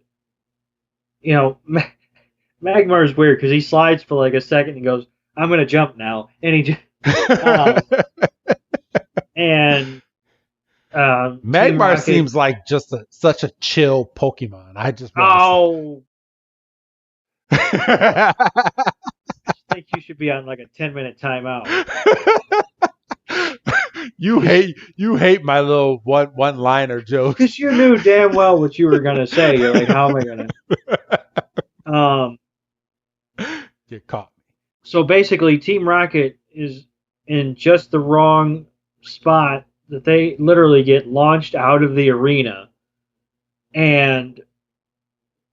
Magmar is weird because he slides for like a second and goes, "I'm gonna jump now," and he and Magmar seems like just such a chill Pokemon. I just I think you should be on like a 10-minute timeout. You hate my little one-liner joke. Because you knew damn well what you were gonna say. You're like, how am I gonna? You caught me. So basically, Team Rocket is in just the wrong spot that they literally get launched out of the arena, and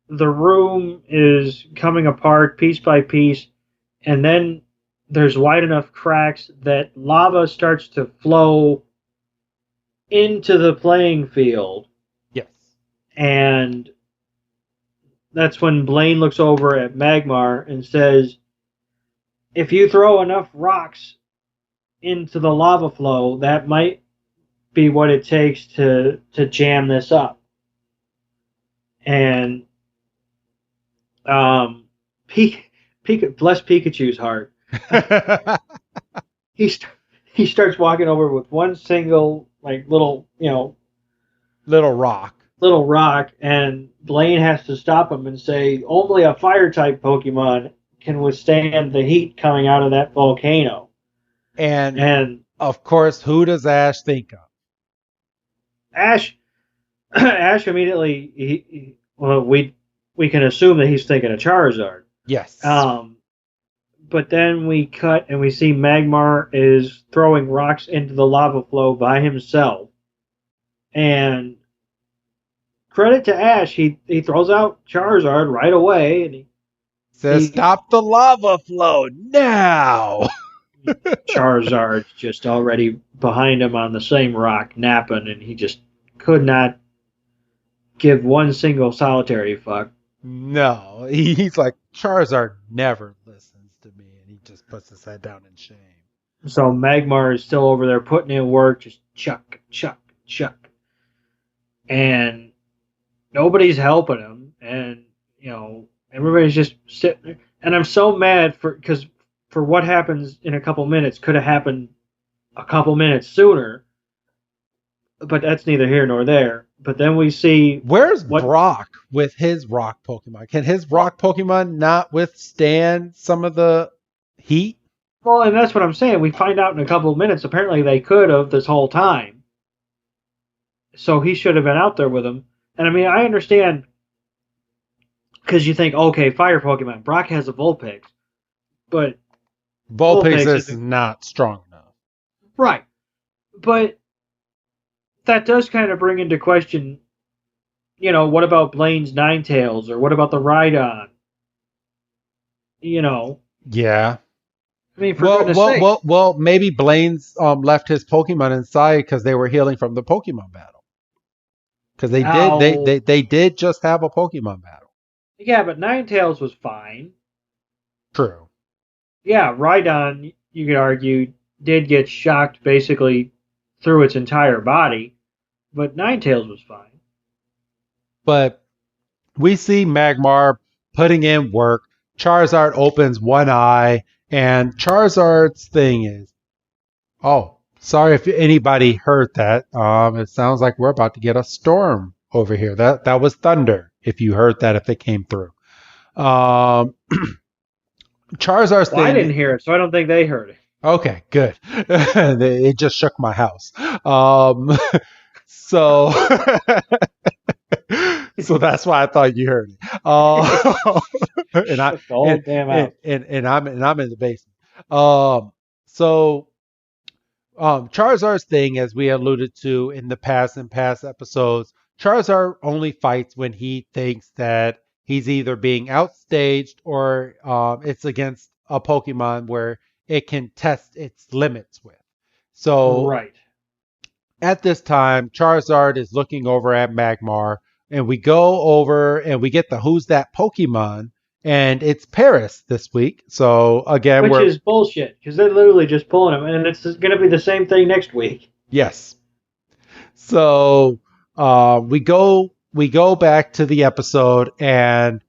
the room is coming apart piece by piece, and then there's wide enough cracks that lava starts to flow into the playing field. Yes. And that's when Blaine looks over at Magmar and says, "If you throw enough rocks into the lava flow, that might be what it takes to jam this up." And bless Pikachu's heart. He starts walking over with one single little rock, and Blaine has to stop him and say, "Only a fire type Pokemon can withstand the heat coming out of that volcano." And of course, who does Ash think of? Ash immediately. We can assume that he's thinking of Charizard. Yes. But then we cut and we see Magmar is throwing rocks into the lava flow by himself. And credit to Ash, he throws out Charizard right away and he says, "Stop the lava flow now." Charizard's just already behind him on the same rock, napping, and he just could not give one single solitary fuck. No, he's like, Charizard never listens to me, and he just puts his head down in shame. So Magmar is still over there putting in work, just chuck, chuck, chuck. And nobody's helping him, and, everybody's just sitting there. And I'm so mad because what happens in a couple minutes could have happened a couple minutes sooner. but that's neither here nor there. But then we see Where's Brock with his rock Pokemon? Can his rock Pokemon not withstand some of the heat? Well, and that's what I'm saying. We find out in a couple of minutes. Apparently, they could have this whole time. So he should have been out there with him. And I mean, I understand because you think, okay, fire Pokemon. Brock has a Vulpix, but Vulpix is not strong enough. Right. But that does kind of bring into question, what about Blaine's Ninetales, or what about the Rhydon? Yeah. I mean, for goodness sake. Well, maybe Blaine's left his Pokemon inside because they were healing from the Pokemon battle. Because they did just have a Pokemon battle. Yeah, but Ninetales was fine. True. Yeah, Rhydon, you could argue, did get shocked basically through its entire body, but Ninetales was fine. But we see Magmar putting in work. Charizard opens one eye, and Charizard's thing is, oh, sorry if anybody heard that. It sounds like we're about to get a storm over here. That was thunder, if you heard that, if it came through. Charizard's thing. I didn't hear it, so I don't think they heard it. Okay, good. It just shook my house. So that's why I thought you heard it. And I'm in the basement. Charizard's thing, as we alluded to in past episodes, Charizard only fights when he thinks that he's either being outstaged or it's against a Pokemon where it can test its limits with. So right. At this time, Charizard is looking over at Magmar, and we go over and we get the Who's That Pokemon, and it's Paris this week. So again, which is bullshit, because they're literally just pulling him, and it's going to be the same thing next week. Yes. So we go back to the episode, and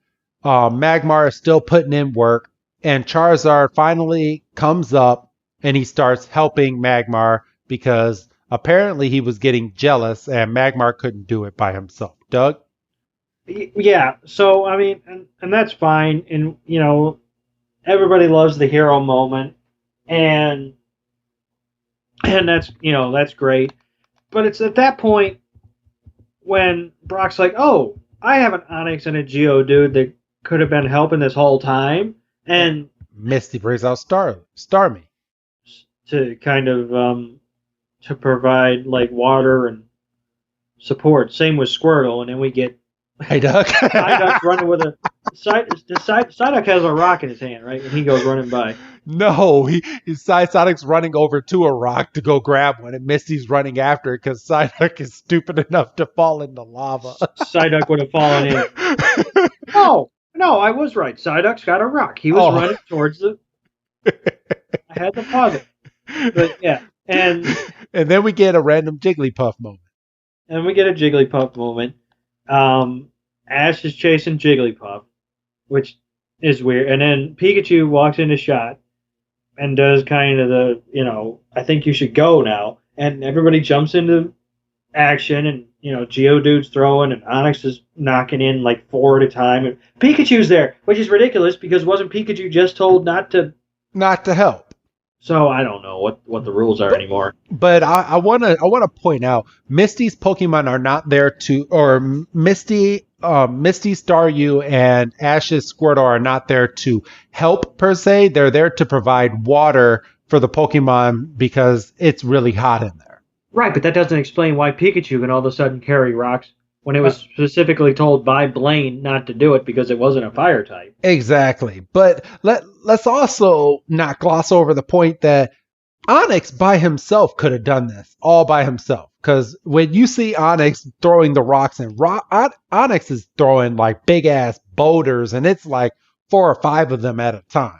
Magmar is still putting in work, and Charizard finally comes up and he starts helping Magmar because apparently he was getting jealous and Magmar couldn't do it by himself. Doug? Yeah, so I mean, and that's fine, and everybody loves the hero moment, and that's great. But it's at that point when Brock's like, "Oh, I have an Onix and a Geodude that could have been helping this whole time," and Misty brings out Starmie to kind of to provide like water and support. Same with Squirtle, and then we get Psyduck running with a Psyduck has a rock in his hand, right? And he goes running by. No, Psyduck's running over to a rock to go grab one, and Misty's running after it because Psyduck is stupid enough to fall in the lava. Psyduck would have fallen in. No, I was right. Psyduck's got a rock. He was running towards the. I had to pause it, but yeah, and then we get a random Jigglypuff moment. And we get a Jigglypuff moment. Ash is chasing Jigglypuff, which is weird. And then Pikachu walks into shot and does kind of the, I think you should go now. And everybody jumps into action, and, Geodude's throwing, and Onix is knocking in like 4 at a time. And Pikachu's there, which is ridiculous because wasn't Pikachu just told not to help? So I don't know what the rules are anymore. But I want to point out Misty's Pokemon are not there to, or Misty Staryu and Ash's Squirtle are not there to help per se. They're there to provide water for the Pokemon because it's really hot in there. Right, but that doesn't explain why Pikachu can all of a sudden carry rocks when it was specifically told by Blaine not to do it because it wasn't a fire type. Exactly. But let's also not gloss over the point that Onix by himself could have done this all by himself. Because when you see Onix throwing the rocks, and Onix is throwing like big ass boulders, and it's like 4 or 5 of them at a time.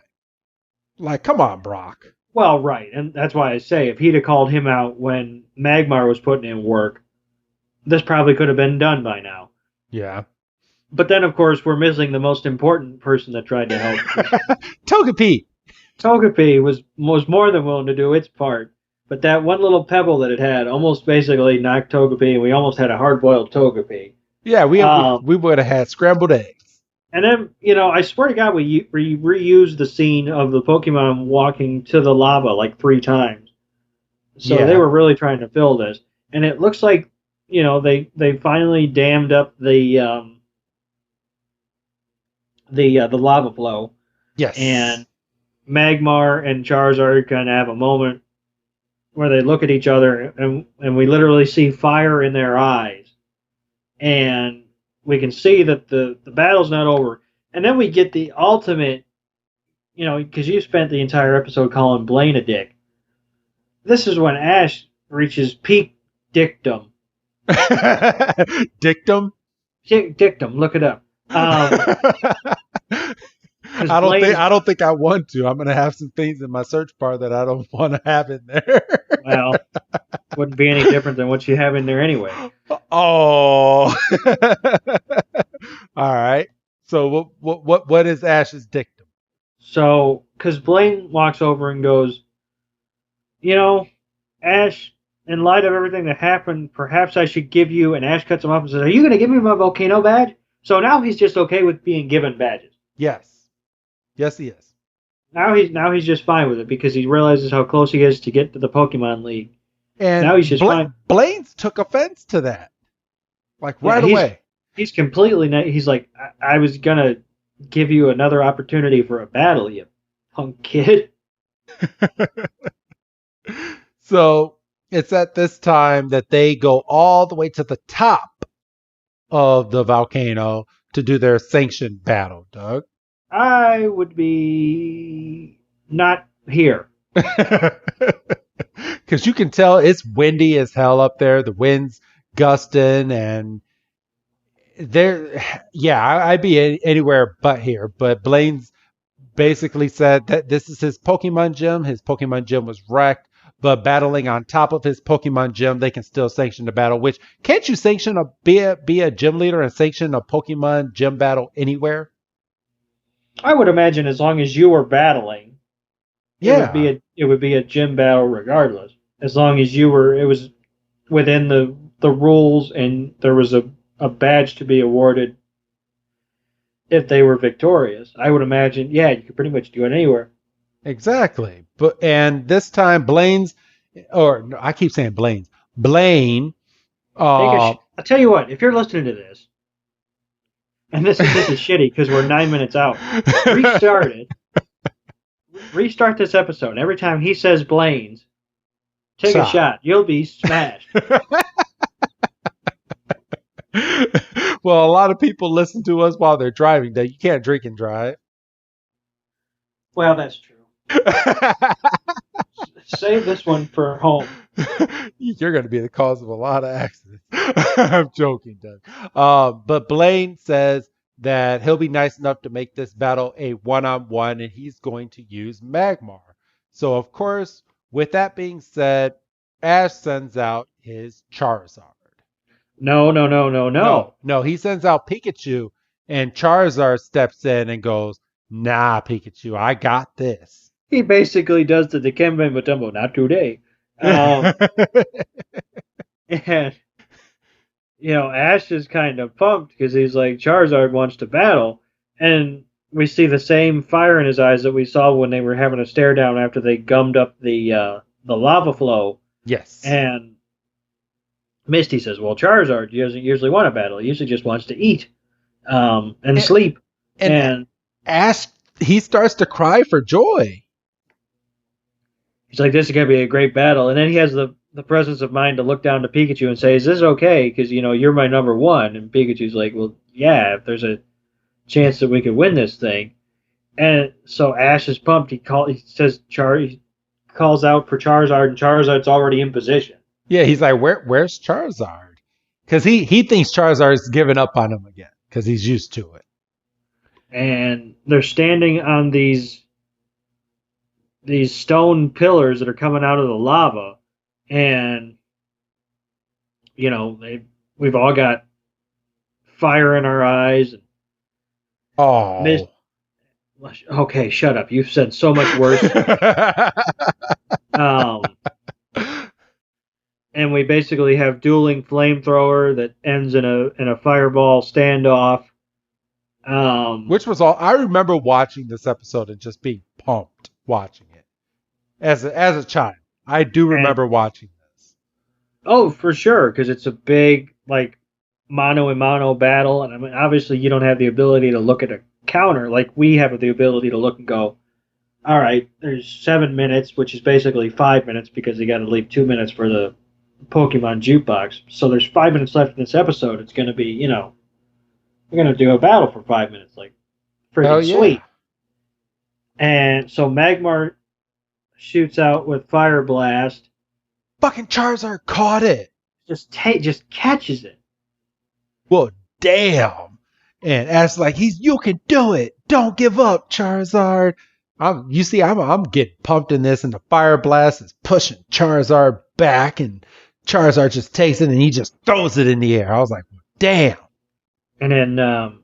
Like, come on, Brock. Well, right. And that's why I say if he'd have called him out when Magmar was putting in work, this probably could have been done by now. Yeah. But then, of course, we're missing the most important person that tried to help. Togepi. Togepi was more than willing to do its part. but that one little pebble that it had almost basically knocked Togepi, and we almost had a hard-boiled Togepi. Yeah, we would have had scrambled eggs. And then, I swear to God, we reused the scene of the Pokemon walking to the lava like 3 times. So they were really trying to fill this. And it looks like, they finally dammed up the lava flow. Yes. And Magmar and Charizard kind of have a moment where they look at each other, and we literally see fire in their eyes. And we can see that the battle's not over. And then we get the ultimate, because you spent the entire episode calling Blaine a dick. This is when Ash reaches peak dickdom. Dictum? Dictum, look it up. I don't think I want to. I'm going to have some things in my search bar that I don't want to have in there. Well, wouldn't be any different than what you have in there anyway. Oh. All right. So what is Ash's dictum? So, because Blaine walks over and goes, Ash, in light of everything that happened, perhaps I should give you, and Ash cuts him off and says, are you going to give me my volcano badge? So now he's just okay with being given badges. Yes. Yes, he is. Now he's just fine with it because he realizes how close he is to get to the Pokemon League. And now he's just fine. Blaine took offense to that. Right away. He's completely, he's like, I was going to give you another opportunity for a battle, you punk kid. So it's at this time that they go all the way to the top of the volcano to do their sanctioned battle, Doug. I would be not here. Because you can tell it's windy as hell up there. The wind's gusting, and I'd be anywhere but here. But Blaine's basically said that this is his Pokemon gym. His Pokemon gym was wrecked, but battling on top of his Pokemon gym, they can still sanction the battle. Which, can't you sanction be a gym leader and sanction a Pokemon gym battle anywhere? I would imagine as long as you were battling, it would be a gym battle regardless. As long as it was within the rules and there was a badge to be awarded if they were victorious. I would imagine, you could pretty much do it anywhere. Exactly. And this time Blaine, I'll tell you what, if you're listening to this, and this is shitty because we're 9 minutes out, restart this episode. And every time he says Blaine's, take a shot. You'll be smashed. Well, a lot of people listen to us while they're driving. You can't drink and drive. Well, that's true. Save this one for home. You're going to be the cause of a lot of accidents. I'm joking, Doug. But Blaine says that he'll be nice enough to make this battle a one-on-one, and he's going to use Magmar. So, of course, with that being said, Ash sends out his Charizard. No. No, he sends out Pikachu, and Charizard steps in and goes, nah, Pikachu, I got this. He basically does the Dikembe Mutombo, not today. And, Ash is kind of pumped because he's like, Charizard wants to battle. And we see the same fire in his eyes that we saw when they were having a stare down after they gummed up the lava flow. Yes. And Misty says, well, Charizard doesn't usually want to battle. He usually just wants to eat and sleep. And Ash, he starts to cry for joy. He's like, this is going to be a great battle. And then he has the presence of mind to look down to Pikachu and say, is this okay? Because, you're my number one. And Pikachu's like, well, yeah, if there's a chance that we could win this thing. And so Ash is pumped. He calls out for Charizard, and Charizard's already in position. Yeah, he's like, where's Charizard? Because he thinks Charizard's given up on him again because he's used to it. And they're standing on these stone pillars that are coming out of the lava, and we've all got fire in our eyes. And okay, shut up. You've said so much worse. and we basically have dueling flamethrower that ends in a fireball standoff. Which was all. I remember watching this episode and just being pumped watching it as a child. I do remember watching this. Oh, for sure, because it's a big like mano a mano battle, and I mean, obviously you don't have the ability to look at a counter like we have the ability to look and go, all right, there's 7 minutes, which is basically 5 minutes because you got to leave 2 minutes for the Pokemon jukebox. So there's 5 minutes left in this episode. It's going to be, we're going to do a battle for 5 minutes, like freaking sweet. And so Magmar shoots out with Fire Blast. Fucking Charizard caught it. Just catches it. Well, damn. And Ash like, you can do it. Don't give up, Charizard. I'm getting pumped in this, and the Fire Blast is pushing Charizard back, and Charizard just takes it and he just throws it in the air. I was like, damn. And then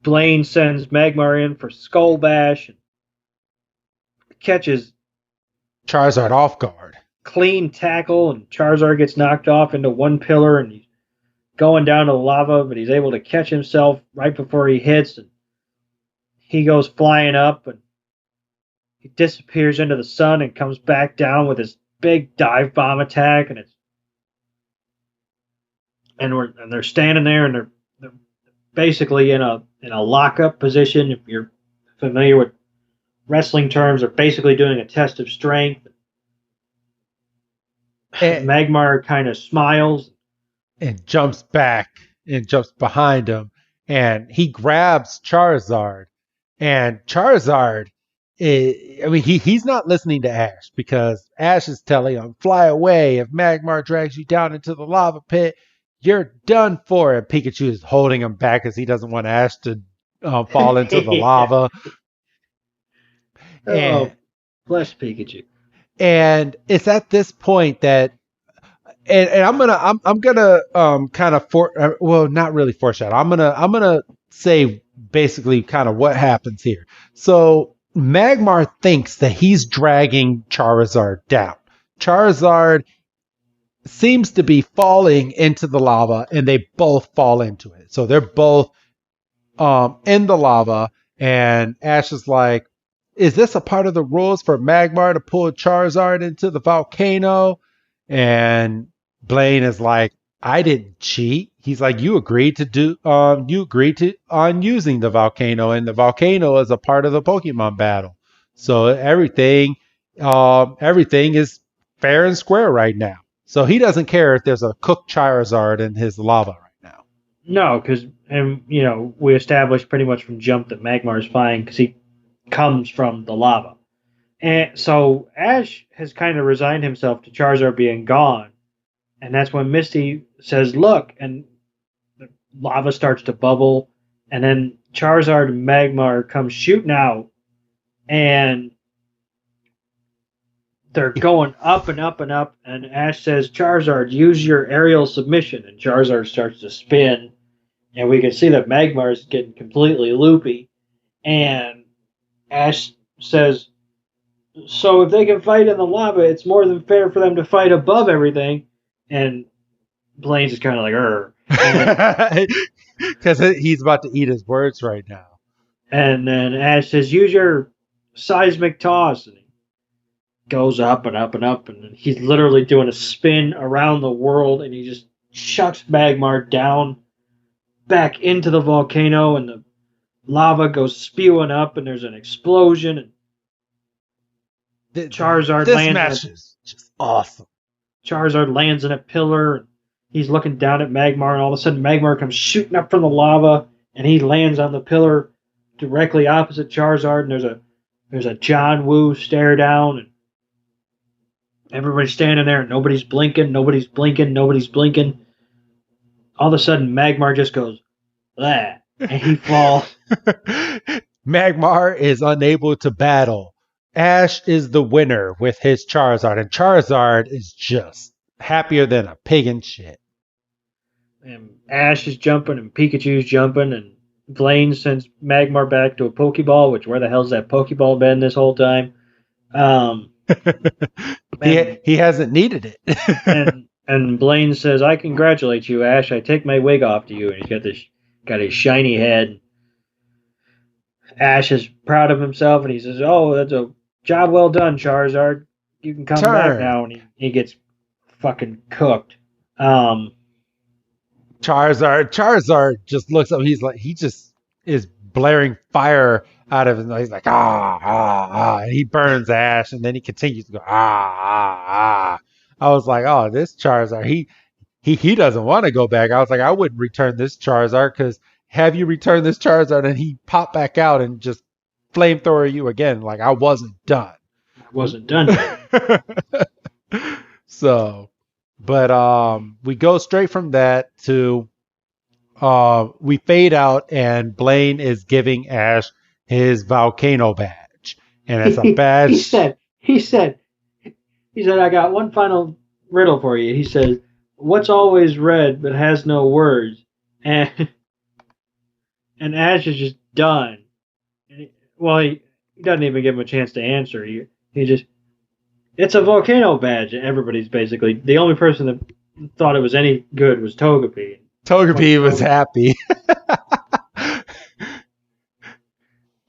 Blaine sends Magmar in for Skull Bash and catches Charizard off guard. Clean tackle, and Charizard gets knocked off into one pillar, and he's going down to the lava, but he's able to catch himself right before he hits, and he goes flying up, and he disappears into the sun and comes back down with his big dive bomb attack, and they're standing there, and they're basically in a lockup position. If you're familiar with wrestling terms, they're basically doing a test of strength. And Magmar kind of smiles and jumps back and jumps behind him, and he grabs Charizard. And Charizard, he's not listening to Ash, because Ash is telling him, fly away. If Magmar drags you down into the lava pit, you're done for. And Pikachu is holding him back because he doesn't want Ash to fall into the lava. Bless Pikachu. And it's at this point that, and I'm gonna kind of not really foreshadow. I'm gonna say basically kind of what happens here. So Magmar thinks that he's dragging Charizard down. Charizard seems to be falling into the lava, and they both fall into it. So they're both in the lava, and Ash is like, is this a part of the rules for Magmar to pull Charizard into the volcano? And Blaine is like, I didn't cheat. He's like, you agreed on using the volcano, and the volcano is a part of the Pokemon battle. So everything is fair and square right now. So he doesn't care if there's a cooked Charizard in his lava right now. No, because we established pretty much from jump that Magmar is fine because he comes from the lava. And so Ash has kind of resigned himself to Charizard being gone. And that's when Misty says, look, and the lava starts to bubble. And then Charizard and Magmar come shooting out. And they're going up and up and up. And Ash says, Charizard, use your aerial submission. And Charizard starts to spin. And we can see that Magmar is getting completely loopy. And Ash says, so if they can fight in the lava, it's more than fair for them to fight above everything. And Blaine's just kind of like, because he's about to eat his words right now. And then Ash says, use your seismic toss. And he goes up and up and up. And he's literally doing a spin around the world. And he just chucks Magmar down back into the volcano. And the lava goes spewing up. And there's an explosion. And Charizard this lands. Match is just awesome. Charizard lands in a pillar. And he's looking down at Magmar, and all of a sudden Magmar comes shooting up from the lava, and he lands on the pillar directly opposite Charizard. And there's a John Woo stare down, and everybody's standing there, and nobody's blinking. All of a sudden Magmar just goes, "Blah," and he falls. Magmar is unable to battle. Ash is the winner with his Charizard, and Charizard is just happier than a pig in shit. And Ash is jumping, and Pikachu's jumping, and Blaine sends Magmar back to a Pokeball, which where the hell's that Pokeball been this whole time? He hasn't needed it. and Blaine says, "I congratulate you, Ash. I take my wig off to you." And he's got his shiny head. Ash is proud of himself, and he says, "Oh, that's a job well done, Charizard. You can come back now." And he gets fucking cooked. Charizard just looks up. He just is blaring fire out of his nose. He's like, and he burns Ash, and then he continues to go, I was like, oh, this Charizard, he doesn't want to go back. I was like, I wouldn't return this Charizard, because have you returned this Charizard and he popped back out and just flamethrower you again? Like, I wasn't done. So, but we go straight from that to we fade out, and Blaine is giving Ash his volcano badge, and it's a badge. He said, I got one final riddle for you. He says, "What's always red but has no words?" And Ash is just done. He doesn't even give him a chance to answer. He just, it's a volcano badge. Everybody's basically, the only person that thought it was any good was Togepi. Togepi was happy.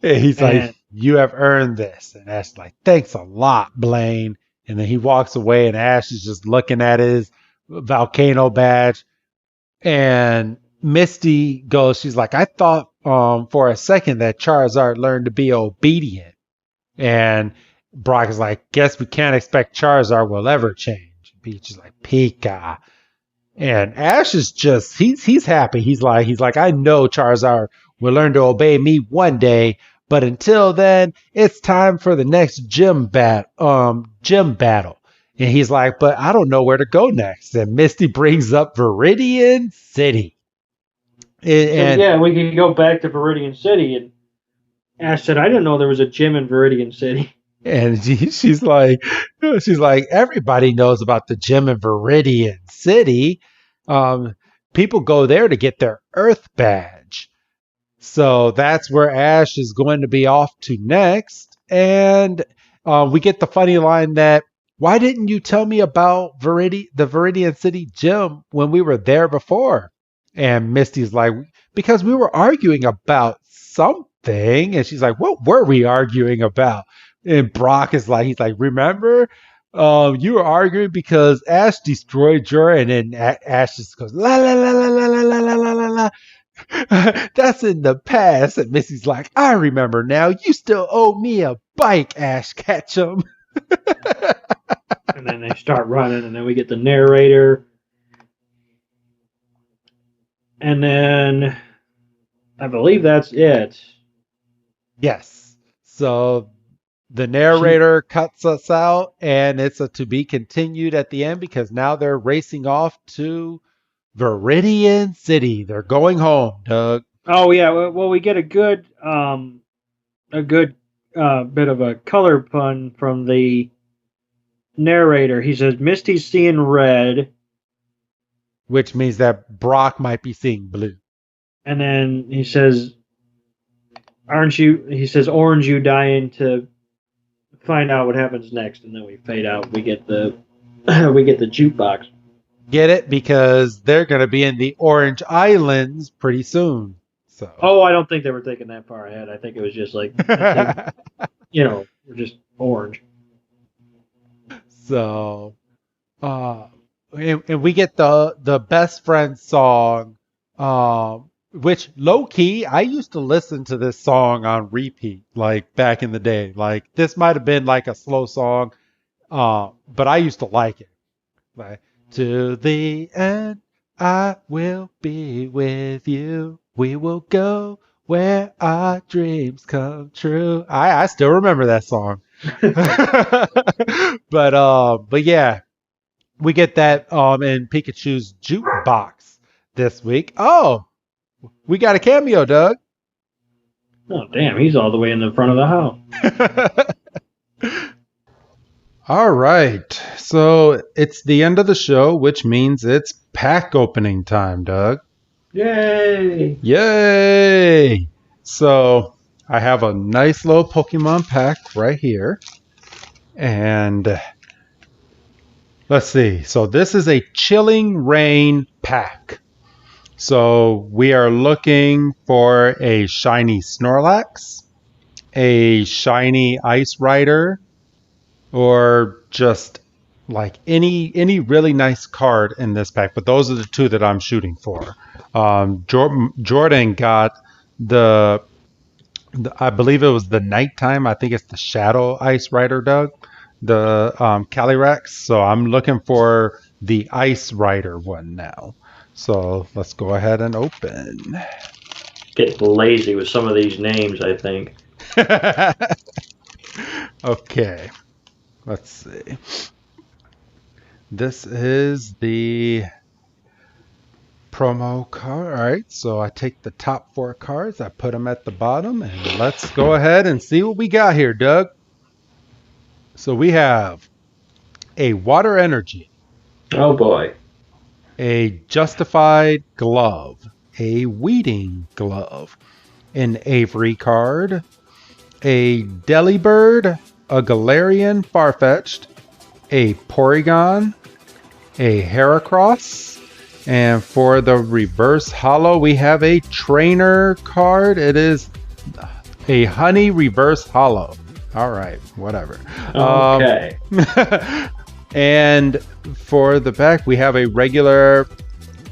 He's like, "You have earned this." And Ash is like, "Thanks a lot, Blaine." And then he walks away, and Ash is just looking at his volcano badge. And Misty goes, she's like, "I thought for a second that Charizard learned to be obedient." And Brock is like, "Guess we can't expect Charizard will ever change." Peach is like, "Pika." And Ash is just, he's happy. He's like, "I know Charizard will learn to obey me one day, but until then, it's time for the next gym battle." And he's like, "But I don't know where to go next." And Misty brings up Viridian City. And we can go back to Viridian City. And Ash said, "I didn't know there was a gym in Viridian City." And she's like, "Everybody knows about the gym in Viridian City. People go there to get their Earth badge." So that's where Ash is going to be off to next. And we get the funny line that, "Why didn't you tell me about the Viridian City gym when we were there before?" And Misty's like, "Because we were arguing about something." And she's like, "What were we arguing about?" And Brock is like, "Remember, you were arguing because Ash destroyed Jura." And then Ash just goes, "La la la la la la la la la la. That's in the past." And Misty's like, "I remember now. You still owe me a bike, Ash Ketchum." And then they start running, and then we get the narrator. And then I believe that's it. Yes. So the narrator cuts us out, and it's a to be continued at the end, because now they're racing off to Viridian City. They're going home, Doug. Oh yeah. Well, we get a good bit of a color pun from the narrator. He says, "Misty's seeing red," which means that Brock might be seeing blue. And then he says, "Aren't you?" He says, "Orange, you dying to find out what happens next." And then we fade out. We get the jukebox. Get it? Because they're going to be in the Orange Islands pretty soon. So. Oh, I don't think they were thinking that far ahead. I think it was just like, we're just orange. So, and we get the best friend song, which low key, I used to listen to this song on repeat, like back in the day. Like this might have been like a slow song, but I used to like it. Like, "To the end, I will be with you. We will go where our dreams come true." I still remember that song. But yeah, we get that in Pikachu's jukebox this week. Oh, we got a cameo, Doug. Oh, damn, he's all the way in the front of the house. All right, so it's the end of the show, which means it's pack opening time, Doug. Yay! Yay! So I have a nice little Pokemon pack right here. And let's see. So this is a Chilling Rain pack. So we are looking for a shiny Snorlax, a shiny Ice Rider, or just like any really nice card in this pack. But those are the two that I'm shooting for. Jordan got the I believe it was the nighttime. I think it's the Shadow Ice Rider, Doug. The Calyrex. So I'm looking for the Ice Rider one now. So let's go ahead and open. Getting lazy with some of these names, I think. Okay. Let's see. This is the promo card. All right. So I take the top 4 cards. I put them at the bottom. And let's go ahead and see what we got here, Doug. So we have a Water Energy. Oh, boy. A Justified Glove. A Weeding Glove. An Avery card. A Delibird. A Galarian Farfetch'd. A Porygon. A Heracross. And for the reverse holo, we have a Trainer card. It is a Honey reverse holo. All right, whatever. Okay. And for the back, we have a regular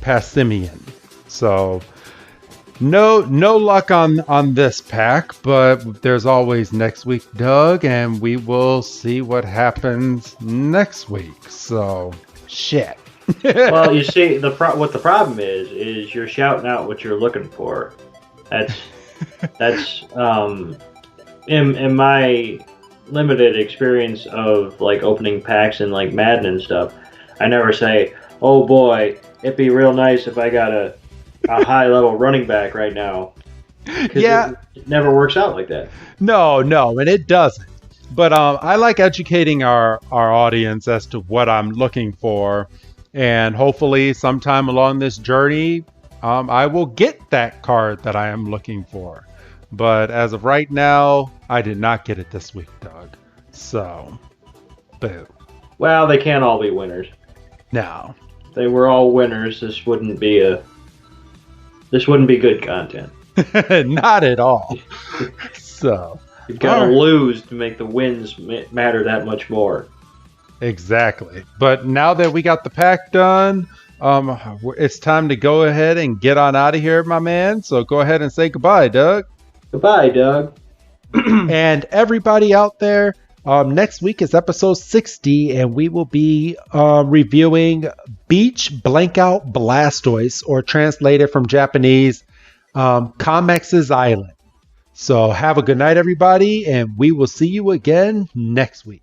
Passimian. So no luck on this pack, but there's always next week, Doug, and we will see what happens next week. So shit. Well, you see, what the problem is you're shouting out what you're looking for. That's in my limited experience of like opening packs and like Madden and stuff. I never say, "Oh boy, it'd be real nice if I got a high level running back right now." Yeah, it never works out like that. No, and it doesn't. But I like educating our audience as to what I'm looking for. And hopefully sometime along this journey, I will get that card that I am looking for. But as of right now, I did not get it this week, Doug. So, boo. Well, they can't all be winners. No. If they were all winners, this wouldn't be good content. Not at all. So, you've got to lose to make the wins matter that much more. Exactly. But now that we got the pack done, it's time to go ahead and get on out of here, my man. So go ahead and say goodbye, Doug. Goodbye, Doug. And everybody out there, next week is episode 60, and we will be reviewing Beach Blankout Blastoise, or translated from Japanese, Comex's Island. So have a good night, everybody, and we will see you again next week.